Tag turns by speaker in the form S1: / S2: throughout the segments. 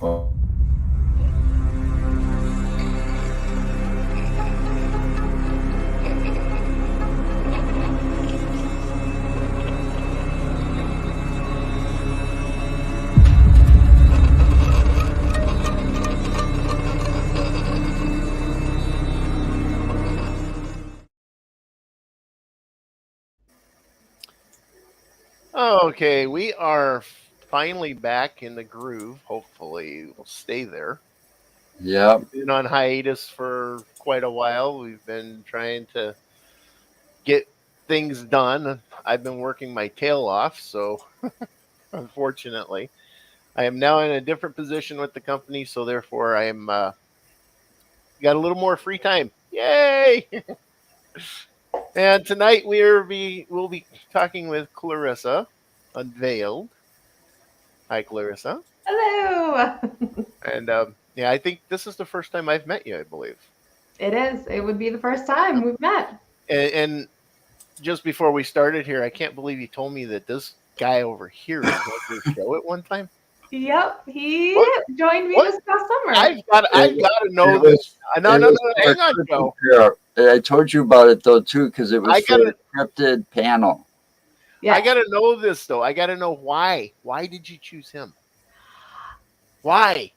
S1: Oh.
S2: Okay, we are finally back in the groove. Hopefully, we'll stay there.
S1: Yep.
S2: We've been on hiatus for quite a while. We've been trying to get things done. I've been working my tail off, so unfortunately, I am now in a different position with the company. So therefore, I am got a little more free time. Yay! And tonight we'll be talking with Clarissa Unveiled. Hi, Clarissa.
S3: Hello.
S2: And yeah, I think this is the first time I've met you, I believe.
S3: It is. It would be the first time we've met.
S2: And just before we started here, I can't believe you told me that this guy over here was on your show at one time.
S3: Yep, he
S2: What?
S3: joined me
S2: What?
S3: this past summer.
S2: I've got to know
S1: It
S2: this.
S1: was,
S2: No,
S1: it
S2: no,
S1: was
S2: no.
S1: for
S2: Hang on,
S1: a
S2: Joe.
S1: cryptid- I told you about it though too, because it was
S2: I
S1: for
S2: gotta,
S1: a cryptid panel.
S3: Yeah.
S2: I gotta know this though. I gotta know why. Why did you choose him? Why?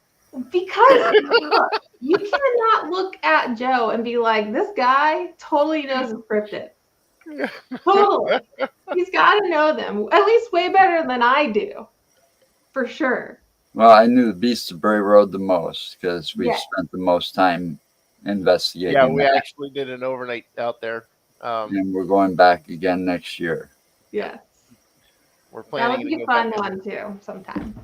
S3: Because look, you cannot look at Joe and be like, this guy totally knows his cryptid. Totally. He's got to know them, at least way better than I do. For sure.
S1: Well, I knew the Beast of Bray Road the most because we
S3: Yeah.
S1: spent the most time investigating
S2: Yeah, we
S1: that,
S2: actually did an overnight out there.
S1: and we're going back again next year.
S3: Yes.
S2: We're
S3: That
S2: planning
S3: would
S2: to
S3: be
S2: go
S3: a fun
S2: back.
S3: one too, sometime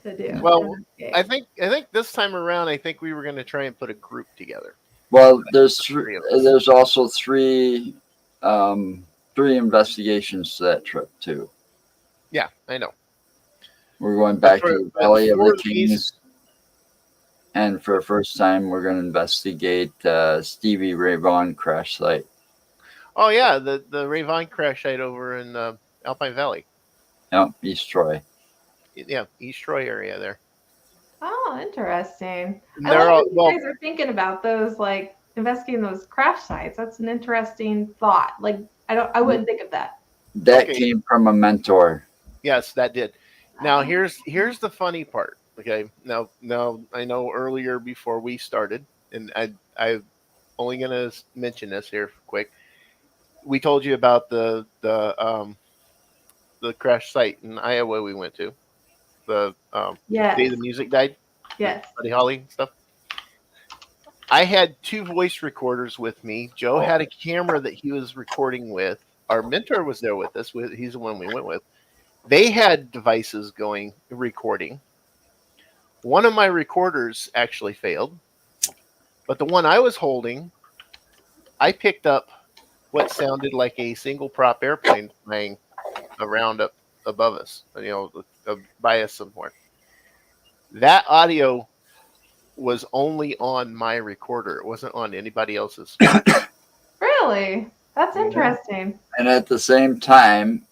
S3: to do.
S2: Well,
S3: Okay.
S2: I think this time around, I think we were going to try and put a group together.
S1: Well,
S2: Three of us.
S1: there's also three investigations to that trip too.
S2: Yeah, I know.
S1: We're going back
S2: for-
S1: to the
S2: but
S1: Valley of
S2: for
S1: the
S2: these-
S1: Kings, and for the first time, we're going to investigate Stevie Ray Vaughan crash site.
S2: Oh yeah, the Ray Vaughn crash site over in Alpine Valley.
S1: Yep, East Troy.
S2: Yeah, East Troy area there.
S3: Oh, interesting.
S2: And
S3: I
S2: they're
S3: like
S2: all-
S3: that you guys are thinking about those, like investigating those crash sites. That's an interesting thought. Like I wouldn't think of that.
S1: That
S2: Okay.
S1: came from a mentor.
S2: Yes, that did. Now here's the funny part. Okay, now I know earlier before we started, and I'm only gonna mention this here quick. We told you about the crash site in Iowa we went to. The
S3: Yes.
S2: day the music died.
S3: Yes.
S2: Buddy Holly and stuff. I had two voice recorders with me. Joe had a camera that he was recording with. Our mentor was there with us. He's the one we went with. They had devices going recording. One of my recorders actually failed, but the one I was holding, I picked up what sounded like a single prop airplane flying around up above us, by us somewhere. That audio was only on my recorder. It wasn't on anybody else's.
S3: Really? That's
S2: Mhm.
S3: interesting.
S1: And at the same time,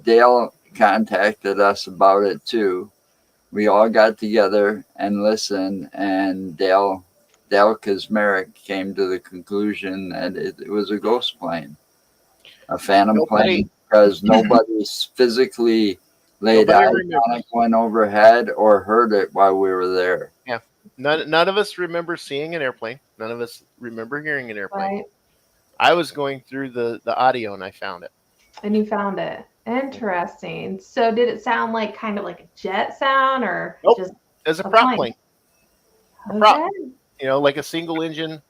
S1: Dale contacted us about it too. We all got together and listened, and Dale Kazmarek came to the conclusion that it was a ghost plane, a phantom plane, because nobody's physically laid
S2: Nobody
S1: eyes
S2: remembers.
S1: on it going overhead or heard it while we were there.
S2: None of us remember seeing an airplane. None of us remember hearing an airplane.
S3: Right.
S2: I was going through the audio and I found it.
S3: And you found it. Interesting. So did it sound like kind of like a jet sound or
S2: Nope.
S3: just
S2: As a
S3: A
S2: prop
S3: plane.
S2: plane, prop.
S3: okay?
S2: Like a single engine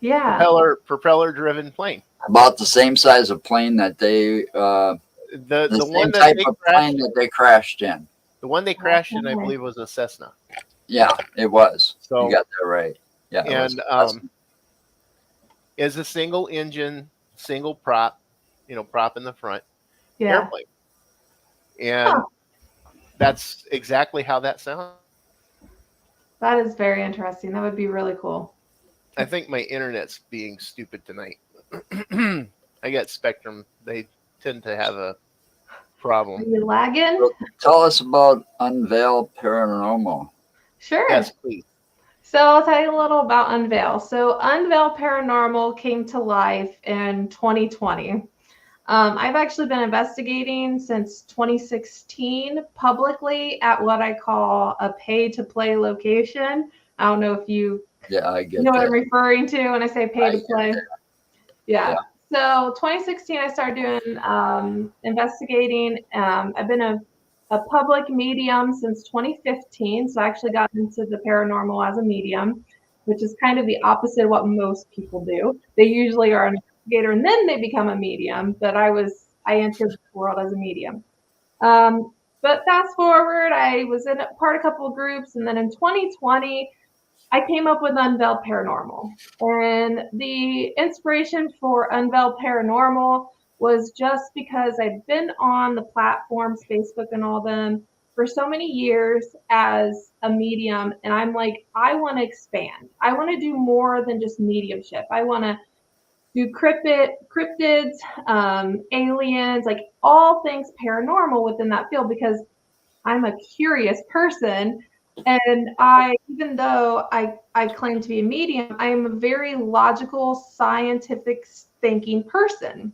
S3: Yeah.
S2: propeller driven plane.
S1: About the same size of plane that they,
S2: The
S1: the
S2: one
S1: same
S2: that
S1: type
S2: they
S1: of
S2: crashed,
S1: plane that they crashed in.
S2: the one they crashed in, I
S3: Okay.
S2: believe, was a Cessna.
S1: Yeah, it was.
S2: So-
S1: you got that right. Yeah, it was.
S2: And is a single engine, single prop, prop in the front
S3: Yeah.
S2: airplane. And
S3: Huh.
S2: that's exactly how that sounds.
S3: That is very interesting. That would be really cool.
S2: I think my internet's being stupid tonight. I got Spectrum. They tend to have a
S3: Are
S2: problem.
S3: you lagging?
S1: So tell us about Unveil Paranormal.
S3: Sure.
S2: Yes, please.
S3: So I'll tell you a little about Unveil. So Unveil Paranormal came to life in 2020. I've actually been investigating since 2016 publicly at what I call a pay-to-play location. I don't know if you
S1: Yeah, I get
S3: know what
S1: that.
S3: I'm referring to when I say pay-to-play.
S1: Yeah.
S3: So 2016, I started doing investigating. I've been a public medium since 2015. So I actually got into the paranormal as a medium, which is kind of the opposite of what most people do. They usually are an investigator and then they become a medium. But I entered the world as a medium. But fast forward, I was in part of a couple of groups, and then in 2020, I came up with Unveil Paranormal. And the inspiration for Unveil Paranormal was just because I'd been on the platforms, Facebook and all them, for so many years as a medium. And I'm like, I want to expand. I want to do more than just mediumship. I want to do cryptids, aliens, like all things paranormal within that field because I'm a curious person. And even though I claim to be a medium, I am a very logical, scientific thinking person.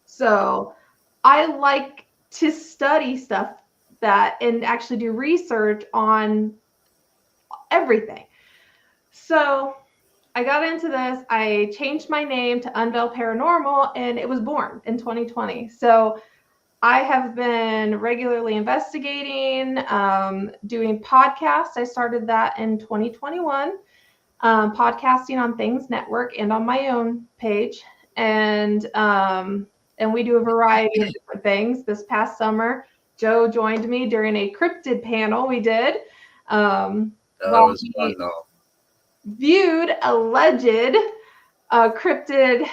S3: So I like to study stuff that and actually do research on everything. So I got into this. I changed my name to Unveil Paranormal, and it was born in 2020. So I have been regularly investigating, doing podcasts. I started that in 2021, podcasting on Things Network and on my own page, and we do a variety of different things. This past summer, Joe joined me during a cryptid panel we did.
S1: That
S3: While
S1: was fun, though.
S3: viewed alleged cryptid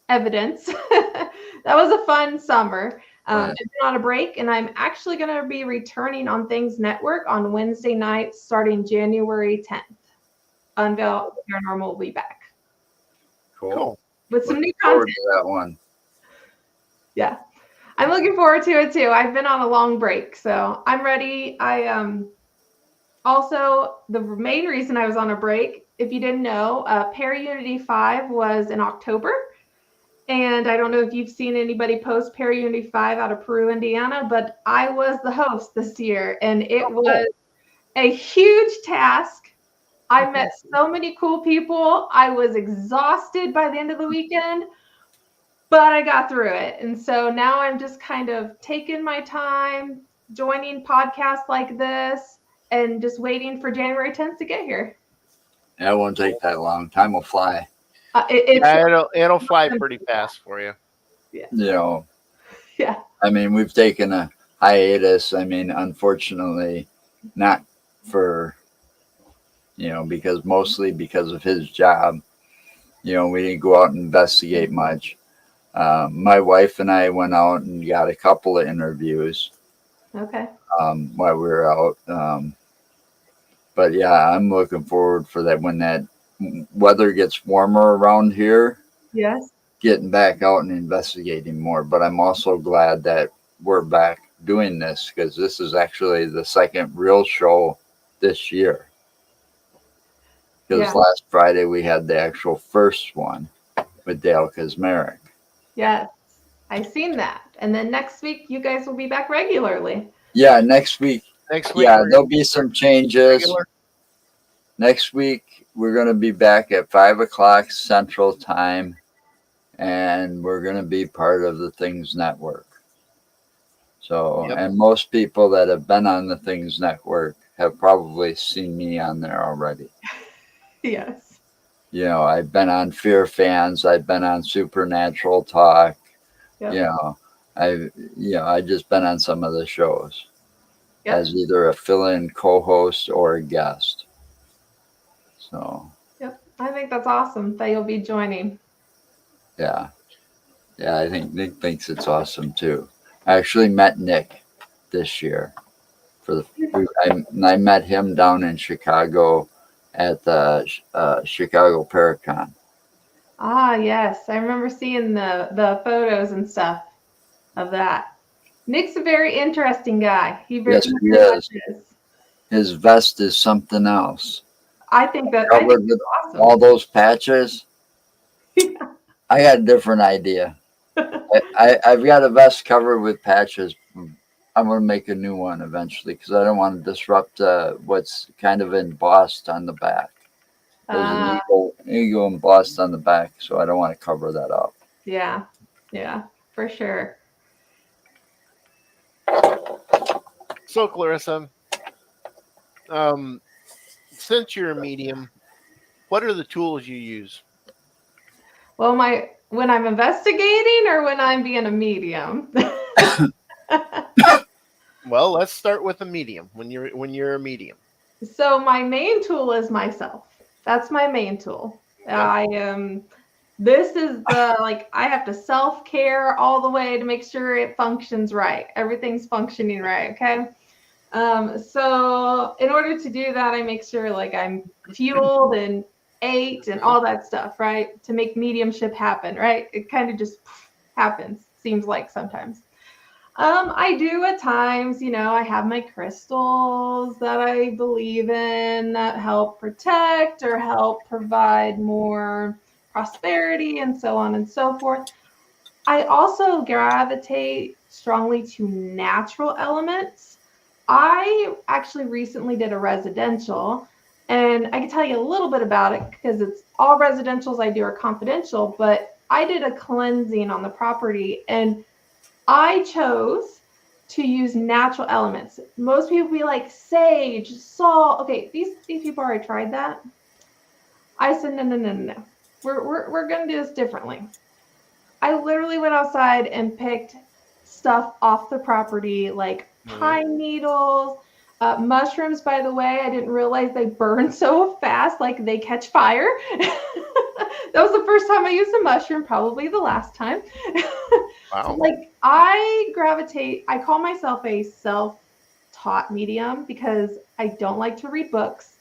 S3: evidence. That was a fun summer. I've been on a break, and I'm actually going to be returning on Things Network on Wednesday nights starting January 10th. Unveil Paranormal will be back.
S1: Cool.
S3: With some new
S1: Forward
S3: content.
S1: to that one.
S3: Yeah. I'm looking forward to it too. I've been on a long break, so I'm ready. Also, the main reason I was on a break, if you didn't know, Paraunity 5 was in October. And I don't know if you've seen anybody post Paraunity 5 out of Peru, Indiana, but I was the host this year, and it was a huge task. I met so many cool people. I was exhausted by the end of the weekend, but I got through it. And so now I'm just kind of taking my time, joining podcasts like this, and just waiting for January 10th to get here.
S1: Yeah, it won't take that long. Time will fly.
S2: It'll fly pretty fast for you.
S1: You know.
S3: Yeah.
S1: I mean, we've taken a hiatus. I mean, unfortunately, not for, mostly because of his job. We didn't go out and investigate much. My wife and I went out and got a couple of interviews.
S3: Okay.
S1: While we were out. But yeah, I'm looking forward for that when that weather gets warmer around here.
S3: Yes.
S1: Getting back out and investigating more. But I'm also glad that we're back doing this because this is actually the second real show this year. Because last Friday we had the actual first one with Dale Kazmarek.
S3: Yes, I've seen that. And then next week you guys will be back regularly.
S1: Yeah, next week. Yeah, there'll be some changes.
S2: Regular.
S1: Next week we're going to be back at 5:00 Central Time, and we're going to be part of the Things Network. So, and most people that have been on the Things Network have probably seen me on there already.
S3: Yes.
S1: I've been on Fear Fans. I've been on Supernatural Talk.
S3: Yep.
S1: I just been on some of the shows as either a fill-in co-host or a guest. So.
S3: Yep. I think that's awesome that you'll be joining.
S1: Yeah. Yeah, I think Nick thinks it's awesome too. I actually met Nick this year. I met him down in Chicago at the Chicago Paracon.
S3: Ah, yes. I remember seeing the photos and stuff. of that. Nick's a very interesting guy. He
S1: Yes,
S3: very
S1: he
S3: much
S1: is.
S3: is.
S1: His vest is something else.
S3: I think
S1: Covered with
S3: it's awesome.
S1: all those patches. I got a different idea. I've got a vest covered with patches. I'm going to make a new one eventually because I don't want to disrupt what's kind of embossed on the back. There's an eagle embossed on the back, so I don't want to cover that up.
S3: Yeah, for sure.
S2: So, Clarissa, since you're a medium, what are the tools you use?
S3: Well, when I'm investigating or when I'm being a medium?
S2: Well, let's start with a medium. When you're a medium.
S3: So my main tool is myself. That's my main tool.
S2: Okay.
S3: This is I have to self-care all the way to make sure it functions right. Everything's functioning right, okay? So in order to do that, I make sure like I'm fueled and ate and all that stuff, right? To make mediumship happen, right? It kind of just happens, seems like sometimes. I do at times, I have my crystals that I believe in that help protect or help provide more prosperity and so on and so forth. I also gravitate strongly to natural elements. I actually recently did a residential, and I can tell you a little bit about it because it's all residentials I do are confidential, but I did a cleansing on the property and I chose to use natural elements. Most people be like sage, salt. Okay, these people already tried that. I said no. We're gonna do this differently. I literally went outside and picked stuff off the property like pine needles, mushrooms. By the way, I didn't realize they burn so fast, like they catch fire. That was the first time I used a mushroom, probably the last time.
S2: Wow.
S3: Like I call myself a self-taught medium because I don't like to read books.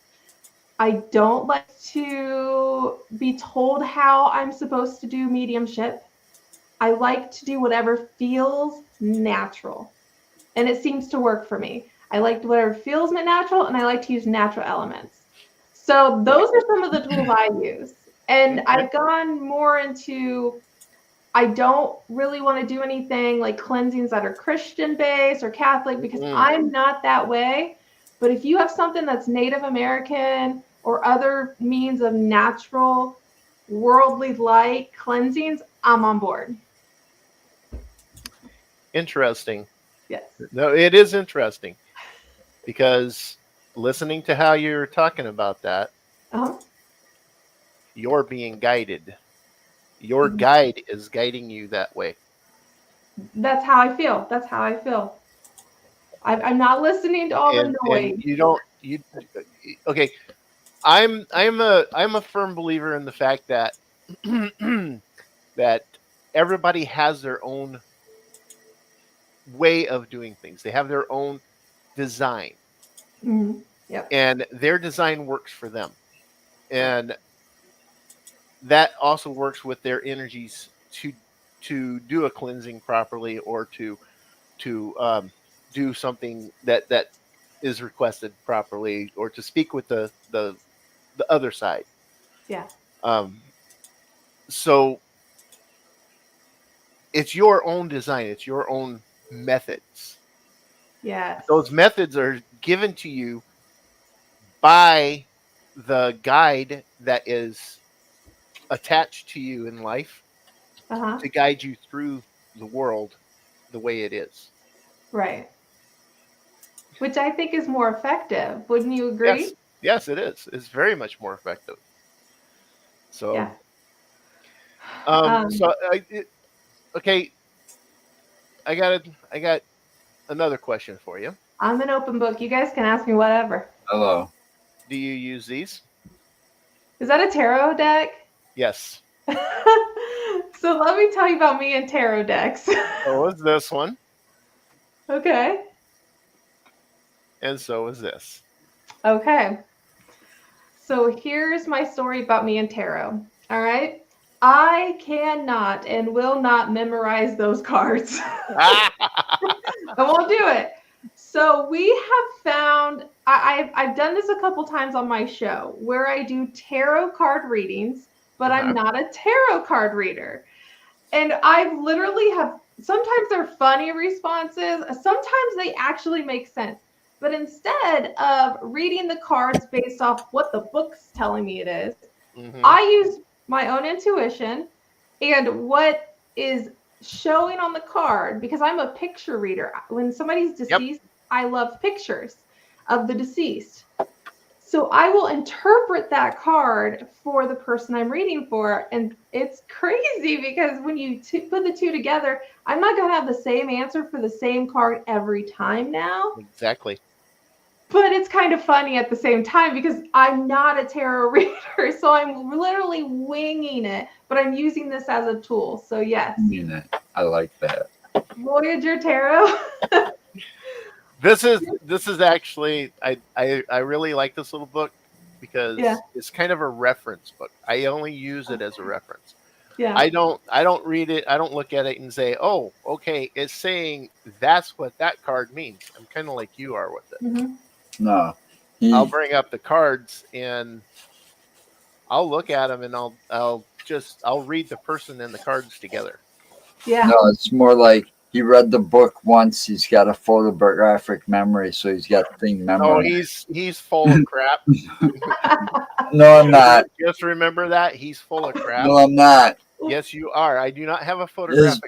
S3: I don't like to be told how I'm supposed to do mediumship. I like to do whatever feels natural. And it seems to work for me. I like whatever feels natural and I like to use natural elements. So those are some of the tools I use. And I've gone more into I don't really want to do anything like cleansings that are Christian based or Catholic because I'm not that way. But if you have something that's Native American or other means of natural, worldly light cleansings, I'm on board.
S2: Interesting.
S3: Yes.
S2: No, it is interesting because listening to how you're talking about that, you're being guided. Your guide is guiding you that way.
S3: That's how I feel. I'm not listening to all the noise.
S2: And you don't okay. I'm a firm believer in the fact that that everybody has their own way of doing things. They have their own design.
S3: Mm-hmm. Yep.
S2: And their design works for them. And that also works with their energies to do a cleansing properly or to do something that is requested properly or to speak with the other side.
S3: Yeah.
S2: So it's your own design. It's your own methods.
S3: Yes.
S2: Those methods are given to you by the guide that is attached to you in life to guide you through the world the way it is.
S3: Right. Which I think is more effective. Wouldn't you agree?
S2: Yes, it is. It's very much more effective. So,
S3: yeah.
S2: Okay, I got another question for you.
S3: I'm an open book. You guys can ask me whatever.
S1: Hello.
S2: Do you use these?
S3: Is that a tarot deck?
S2: Yes.
S3: So let me tell you about me and tarot decks.
S2: So is this one.
S3: Okay.
S2: And so is this.
S3: Okay. So here's my story about me and tarot. All right. I cannot and will not memorize those cards. I won't do it. So we have found, I've done this a couple times on my show where I do tarot card readings, but I'm not a tarot card reader. And I've literally have, sometimes they're funny responses. Sometimes they actually make sense. But instead of reading the cards based off what the book's telling me it is, I use my own intuition and what is showing on the card, because I'm a picture reader. When somebody's deceased, I love pictures of the deceased. So I will interpret that card for the person I'm reading for. And it's crazy because when you put the two together, I'm not going to have the same answer for the same card every time now.
S2: Exactly.
S3: But it's kind of funny at the same time because I'm not a tarot reader. So I'm literally winging it, but I'm using this as a tool. So yes.
S1: I like that.
S3: Voyager Tarot.
S2: This is actually, I really like this little book because it's kind of a reference book. I only use it as a reference.
S3: Yeah.
S2: I don't read it. I don't look at it and say, oh, okay, it's saying that's what that card means. I'm kind of like you are with it.
S3: Mm-hmm.
S1: No.
S2: I'll bring up the cards and I'll look at them and I'll read the person and the cards together.
S3: Yeah.
S1: No, it's more like he read the book once. He's got a photographic memory, so he's got thing memory.
S2: Oh, he's full of crap.
S1: No, I'm not.
S2: Just remember that he's full of crap.
S1: No, I'm not.
S2: Yes, you are. I do not have a photographic.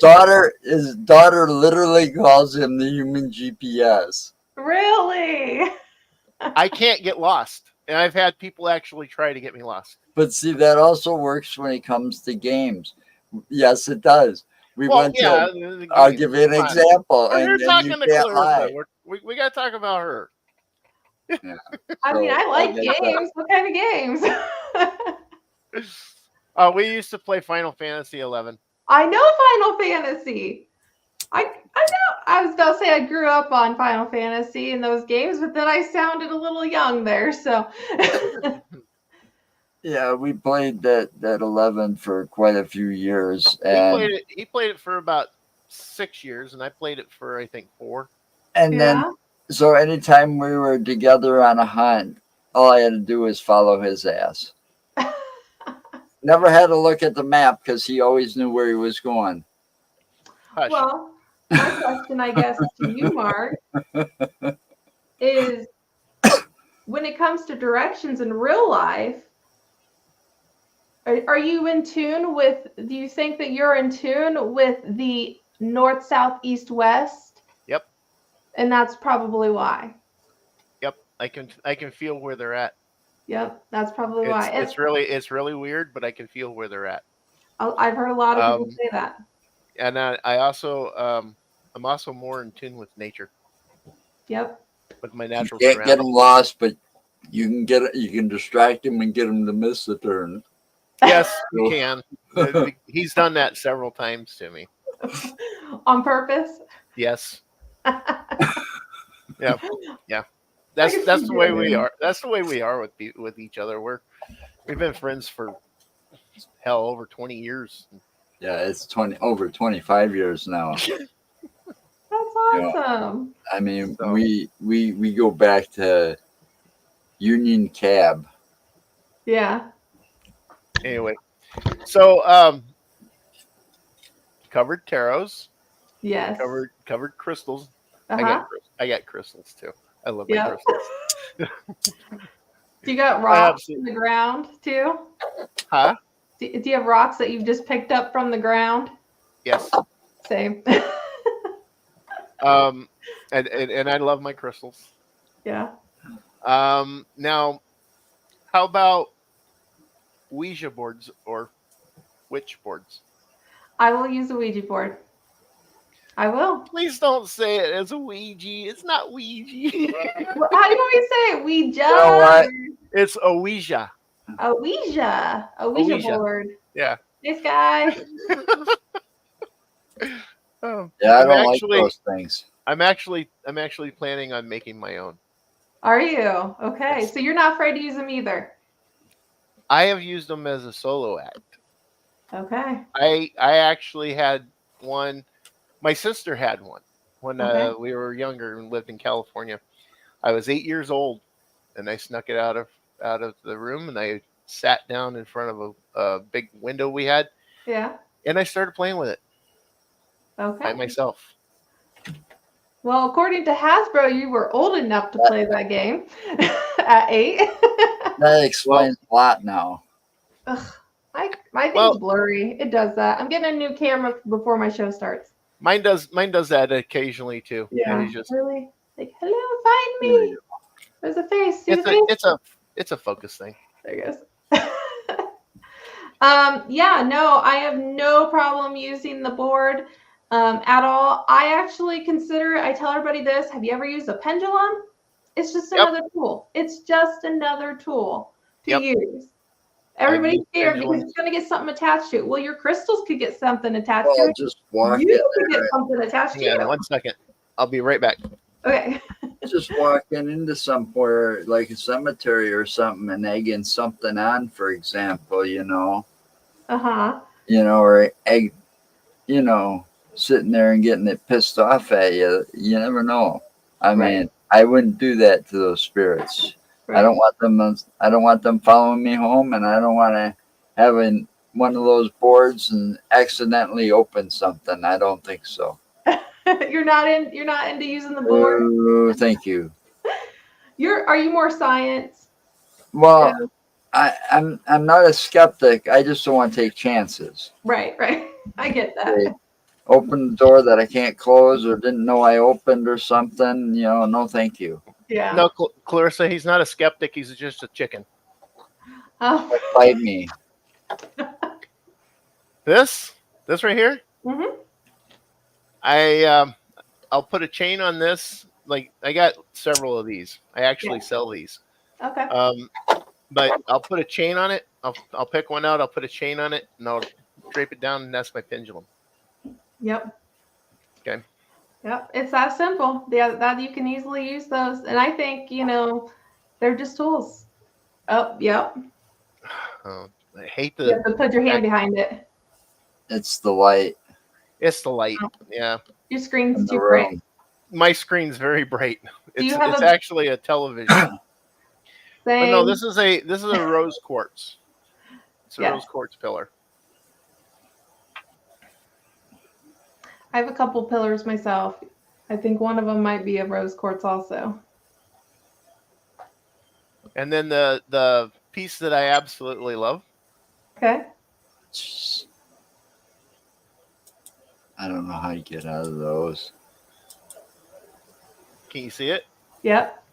S1: His daughter literally calls him the human GPS.
S3: Really?
S2: I can't get lost, and I've had people actually try to get me lost.
S1: But see, that also works when it comes to games. Yes, it does. I'll give you an example.
S2: We're talking to Clarissa. We got to talk about her.
S1: Yeah.
S3: I mean, I like games. What kind of games?
S2: We used to play Final Fantasy 11.
S3: I know Final Fantasy. I know. I was about to say I grew up on Final Fantasy and those games, but then I sounded a little young there. So.
S1: Yeah, we played that 11 for quite a few years. And
S2: he played it for about 6 years, and I played it for, I think, 4.
S1: And then, so anytime we were together on a hunt, all I had to do was follow his ass. Never had to look at the map because he always knew where he was going.
S2: Hush.
S3: Well, my question, I guess, to you, Mark, is when it comes to directions in real life, are you in tune with, do you think that you're in tune with the north, south, east, west?
S2: Yep.
S3: And that's probably why.
S2: Yep. I can feel where they're at.
S3: Yep. That's probably why.
S2: It's really weird, but I can feel where they're at.
S3: I've heard a lot of people say that.
S2: And I also, I'm also more in tune with nature.
S3: Yep.
S2: With my natural
S1: surroundings. You can't get them lost, but you can distract him and get him to miss the turn.
S2: Yes, you can. He's done that several times to me.
S3: On purpose?
S2: Yes. Yeah. That's the way we are. That's the way we are with each other. We've been friends for over 20 years.
S1: Yeah, it's over 25 years now.
S3: That's awesome.
S1: I mean, so, we go back to Union Cab.
S3: Yeah.
S2: Anyway, so covered tarots.
S3: Yes.
S2: Covered crystals.
S3: Uh-huh.
S2: I got crystals too. I love my crystals.
S3: Do you got rocks in the ground too?
S2: Huh?
S3: Do you have rocks that you've just picked up from the ground?
S2: Yes.
S3: Same.
S2: And I love my crystals.
S3: Yeah.
S2: Now, how about Ouija boards or witch boards?
S3: I will use a Ouija board. I will.
S2: Please don't say it as a Ouija. It's not Ouija.
S3: How do you always say it? Ouija.
S1: You know what?
S2: It's a Ouija.
S3: A Ouija. A Ouija board.
S2: Yeah.
S3: This guy.
S1: Yeah, I don't like those things.
S2: I'm actually planning on making my own.
S3: Are you? Okay. So you're not afraid to use them either.
S2: I have used them as a solo act.
S3: Okay.
S2: I actually had one. My sister had one when
S3: Okay.
S2: we were younger and lived in California. I was 8 years old, and I snuck it out of the room, and I sat down in front of a big window we had,
S3: Yeah.
S2: and I started playing with it by
S3: Okay.
S2: myself.
S3: Well, according to Hasbro, you were old enough to play that game at 8.
S1: That explains a lot now.
S3: Ugh, my thing's
S2: Well-
S3: blurry. It does that. I'm getting a new camera before my show starts.
S2: Mine does that occasionally too.
S3: Yeah.
S2: It is just
S3: Really? Like, hello, find me. There's a face. See the face?
S2: it's a focus thing.
S3: There he goes. Yeah, no, I have no problem using the board at all. I actually consider, I tell everybody this, have you ever used a pendulum? It's just
S2: Yep.
S3: another tool. It's just another tool to
S2: Yep.
S3: use. Everybody's
S2: used
S3: scared because
S2: pendulums.
S3: it's going to get something attached to it. Well, your crystals could get something attached to
S1: Well,
S3: it.
S1: just walk
S3: You
S1: in
S3: could
S1: there.
S3: get something attached to
S2: Hang on
S3: you.
S2: 1 second. I'll be right back.
S3: Okay.
S1: Just walking into somewhere like a cemetery or something and egging something on, for example,
S3: Uh-huh.
S1: or egg, sitting there and getting it pissed off at you. You never know. I mean, I wouldn't do that to those spirits.
S3: Right.
S1: I don't want them following me home, and I don't want to having one of those boards and accidentally open something. I don't think so.
S3: You're not into using the board.
S1: Oh, thank you.
S3: Are you more science?
S1: Well, I'm not a skeptic. I just don't want to take chances.
S3: Right. I get that.
S1: They open the door that I can't close or didn't know I opened or something. No, thank you.
S3: Yeah.
S2: No, Clarissa, he's not a skeptic. He's just a chicken.
S3: Oh.
S1: Bite me.
S2: This right here.
S3: Mhm.
S2: I'll put a chain on this. Like I got several of these. I actually sell these.
S3: Okay.
S2: But I'll put a chain on it. I'll pick one out. I'll put a chain on it, and I'll drape it down, and that's my pendulum.
S3: Yep.
S2: Okay.
S3: Yep. It's that simple. Yeah, that you can easily use those, and I think they're just tools. Oh, yep.
S2: I hate
S3: You have to put your hand behind it.
S1: It's the light.
S2: It's the light. Yeah.
S3: Your
S1: in
S3: screen's
S1: the
S3: too bright.
S1: room.
S2: My screen's very bright.
S3: you
S2: It's
S3: have a-
S2: actually a television. But
S3: Same.
S2: no, this is a rose quartz. It's a
S3: Yeah.
S2: rose quartz pillar.
S3: I have a couple pillars myself. I think one of them might be a rose quartz also.
S2: And then the piece that I absolutely love.
S3: Okay.
S1: I don't know how you get out of those.
S2: Can you see it?
S3: Yep.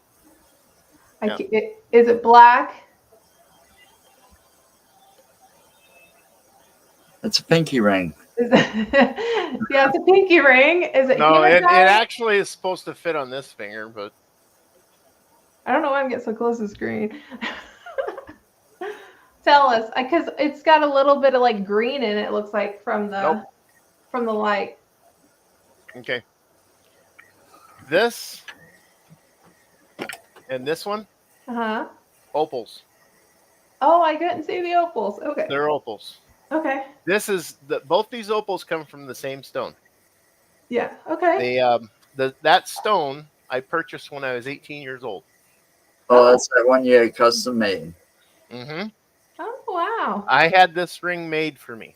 S2: Yeah.
S3: Is it black?
S1: It's a pinky ring.
S3: Is it, yeah, it's a pinky ring. Is it
S2: No, it
S3: hematite?
S2: actually is supposed to fit on this finger, but
S3: I don't know why I'm getting so close to the screen. Tell us, because it's got a little bit of like green in it. Looks like from the light.
S2: okay. This and this one,
S3: Uh-huh.
S2: opals.
S3: Oh, I couldn't see the opals. Okay.
S2: They're opals.
S3: Okay.
S2: This is both these opals come from the same stone.
S3: Yeah. Okay.
S2: That stone I purchased when I was 18 years old.
S1: Oh, that's that one you had custom made.
S2: Mm-hmm.
S3: Oh, wow.
S2: I had this ring made for me.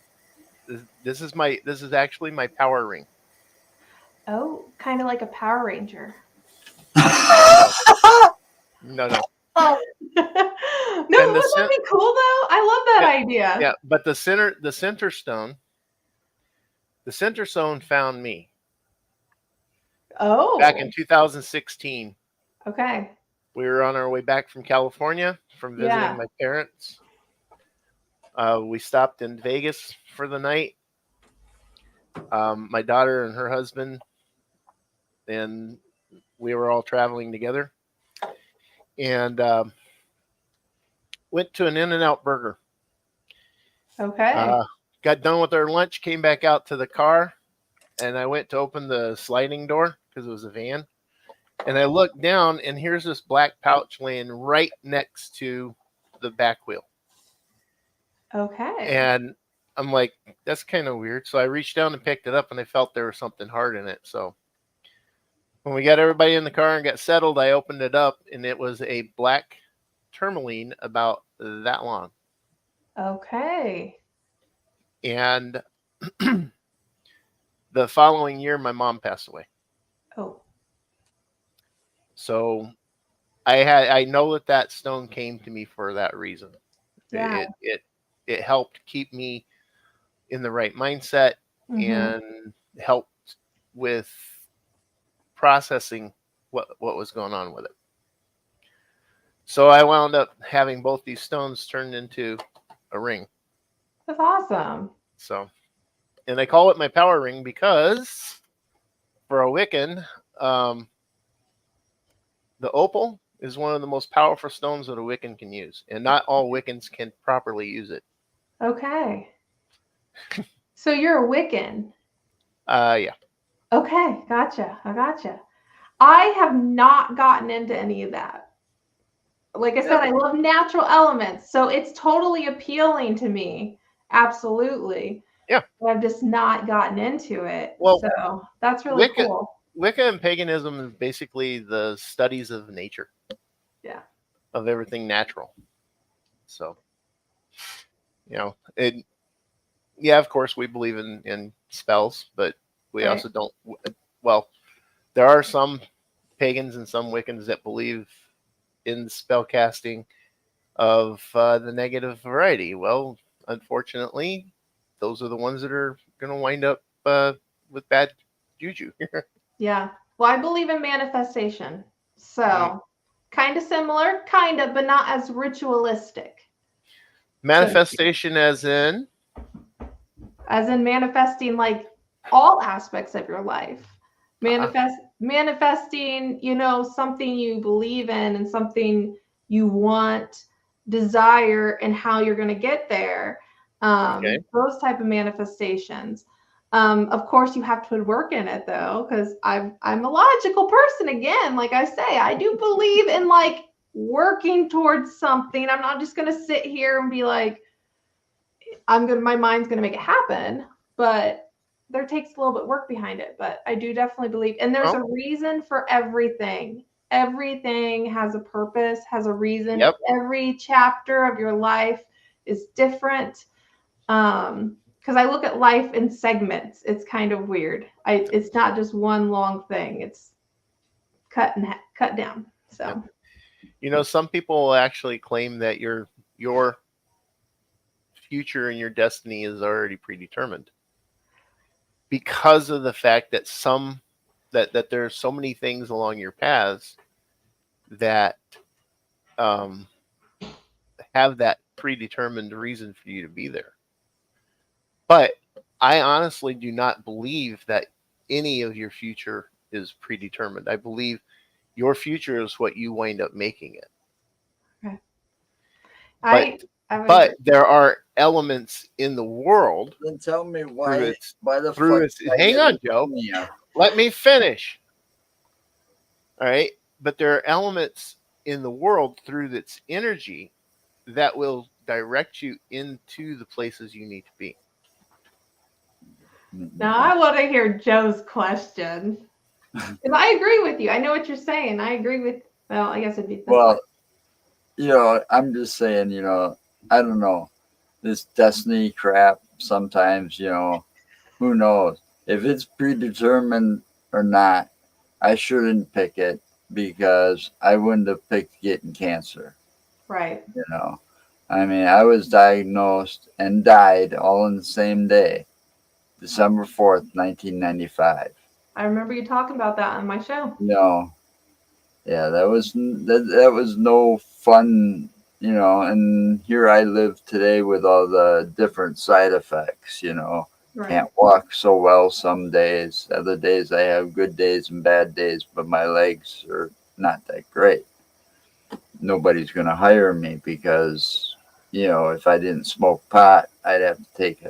S2: This is actually my power ring.
S3: Oh, kind of like a Power Ranger.
S2: No.
S3: Oh. No,
S2: And
S3: wouldn't that be cool though? I love that idea.
S2: Yeah, but the center stone found me
S3: Oh.
S2: back in 2016.
S3: Okay.
S2: We were on our way back from California from visiting my parents. We stopped in Vegas for the night. My daughter and her husband, and we were all traveling together. And went to an In-N-Out Burger.
S3: Okay.
S2: Got done with our lunch, came back out to the car, and I went to open the sliding door because it was a van. And I looked down, and here's this black pouch laying right next to the back wheel.
S3: Okay.
S2: And I'm like, that's kind of weird. So I reached down and picked it up, and I felt there was something hard in it. So when we got everybody in the car and got settled, I opened it up, and it was a black tourmaline about that long.
S3: Okay.
S2: And the following year, my mom passed away.
S3: Oh.
S2: So I know that stone came to me for that reason.
S3: Yeah.
S2: It helped keep me in the right mindset and helped with processing what was going on with it. So I wound up having both these stones turned into a ring.
S3: That's awesome.
S2: So, and I call it my power ring because for a Wiccan, the opal is one of the most powerful stones that a Wiccan can use, and not all Wiccans can properly use it.
S3: Okay. So you're a Wiccan?
S2: Yeah.
S3: Okay, gotcha. I gotcha. I have not gotten into any of that. Like I said, I love natural elements, so it's totally appealing to me. Absolutely.
S2: Yeah.
S3: But I've just not gotten into it.
S2: Well,
S3: so that's really cool.
S2: Wicca and paganism is basically the studies of nature.
S3: Yeah.
S2: Of everything natural. So, yeah, of course we believe in spells, but we also don't. Well, there are some pagans and some Wiccans that believe in spell casting of the negative variety. Well, unfortunately, those are the ones that are going to wind up with bad juju.
S3: Yeah. Well, I believe in manifestation. So kind of similar, kind of, but not as ritualistic.
S2: Manifestation as in
S3: manifesting like all aspects of your life. Manifesting, something you believe in and something you want, desire, and how you're going to get there. Those type of manifestations. Of course, you have to put work in it though, because I'm a logical person. Again, like I say, I do believe in like working towards something. I'm not just going to sit here and be like, my mind's going to make it happen, but there takes a little bit of work behind it. But I do definitely believe, and there's a reason for everything. Everything has a purpose, has a reason.
S2: Yep.
S3: Every chapter of your life is different. Because I look at life in segments. It's kind of weird. It's not just one long thing. It's cut down. So,
S2: some people actually claim that your future and your destiny is already predetermined because of the fact that that there's so many things along your paths that have that predetermined reason for you to be there. But I honestly do not believe that any of your future is predetermined. I believe your future is what you wind up making it.
S3: Okay.
S2: But there are elements in the world.
S1: Then tell me why
S2: hang on, Joe. Let me finish. All right. But there are elements in the world through its energy that will direct you into the places you need to be.
S3: Now I want to hear Joe's question. Because I agree with you. I know what you're saying. I agree with, well, I guess it'd be this way.
S1: I'm just saying, I don't know. This destiny crap sometimes, who knows? If it's predetermined or not, I shouldn't pick it because I wouldn't have picked getting cancer.
S3: Right.
S1: I mean, I was diagnosed and died all in the same day, December 4th, 1995.
S3: I remember you talking about that on my show.
S1: Yeah, that was no fun, and here I live today with all the different side effects,
S3: Right.
S1: Can't walk so well some days. Other days I have good days and bad days, but my legs are not that great. Nobody's going to hire me because, if I didn't smoke pot, I'd have to take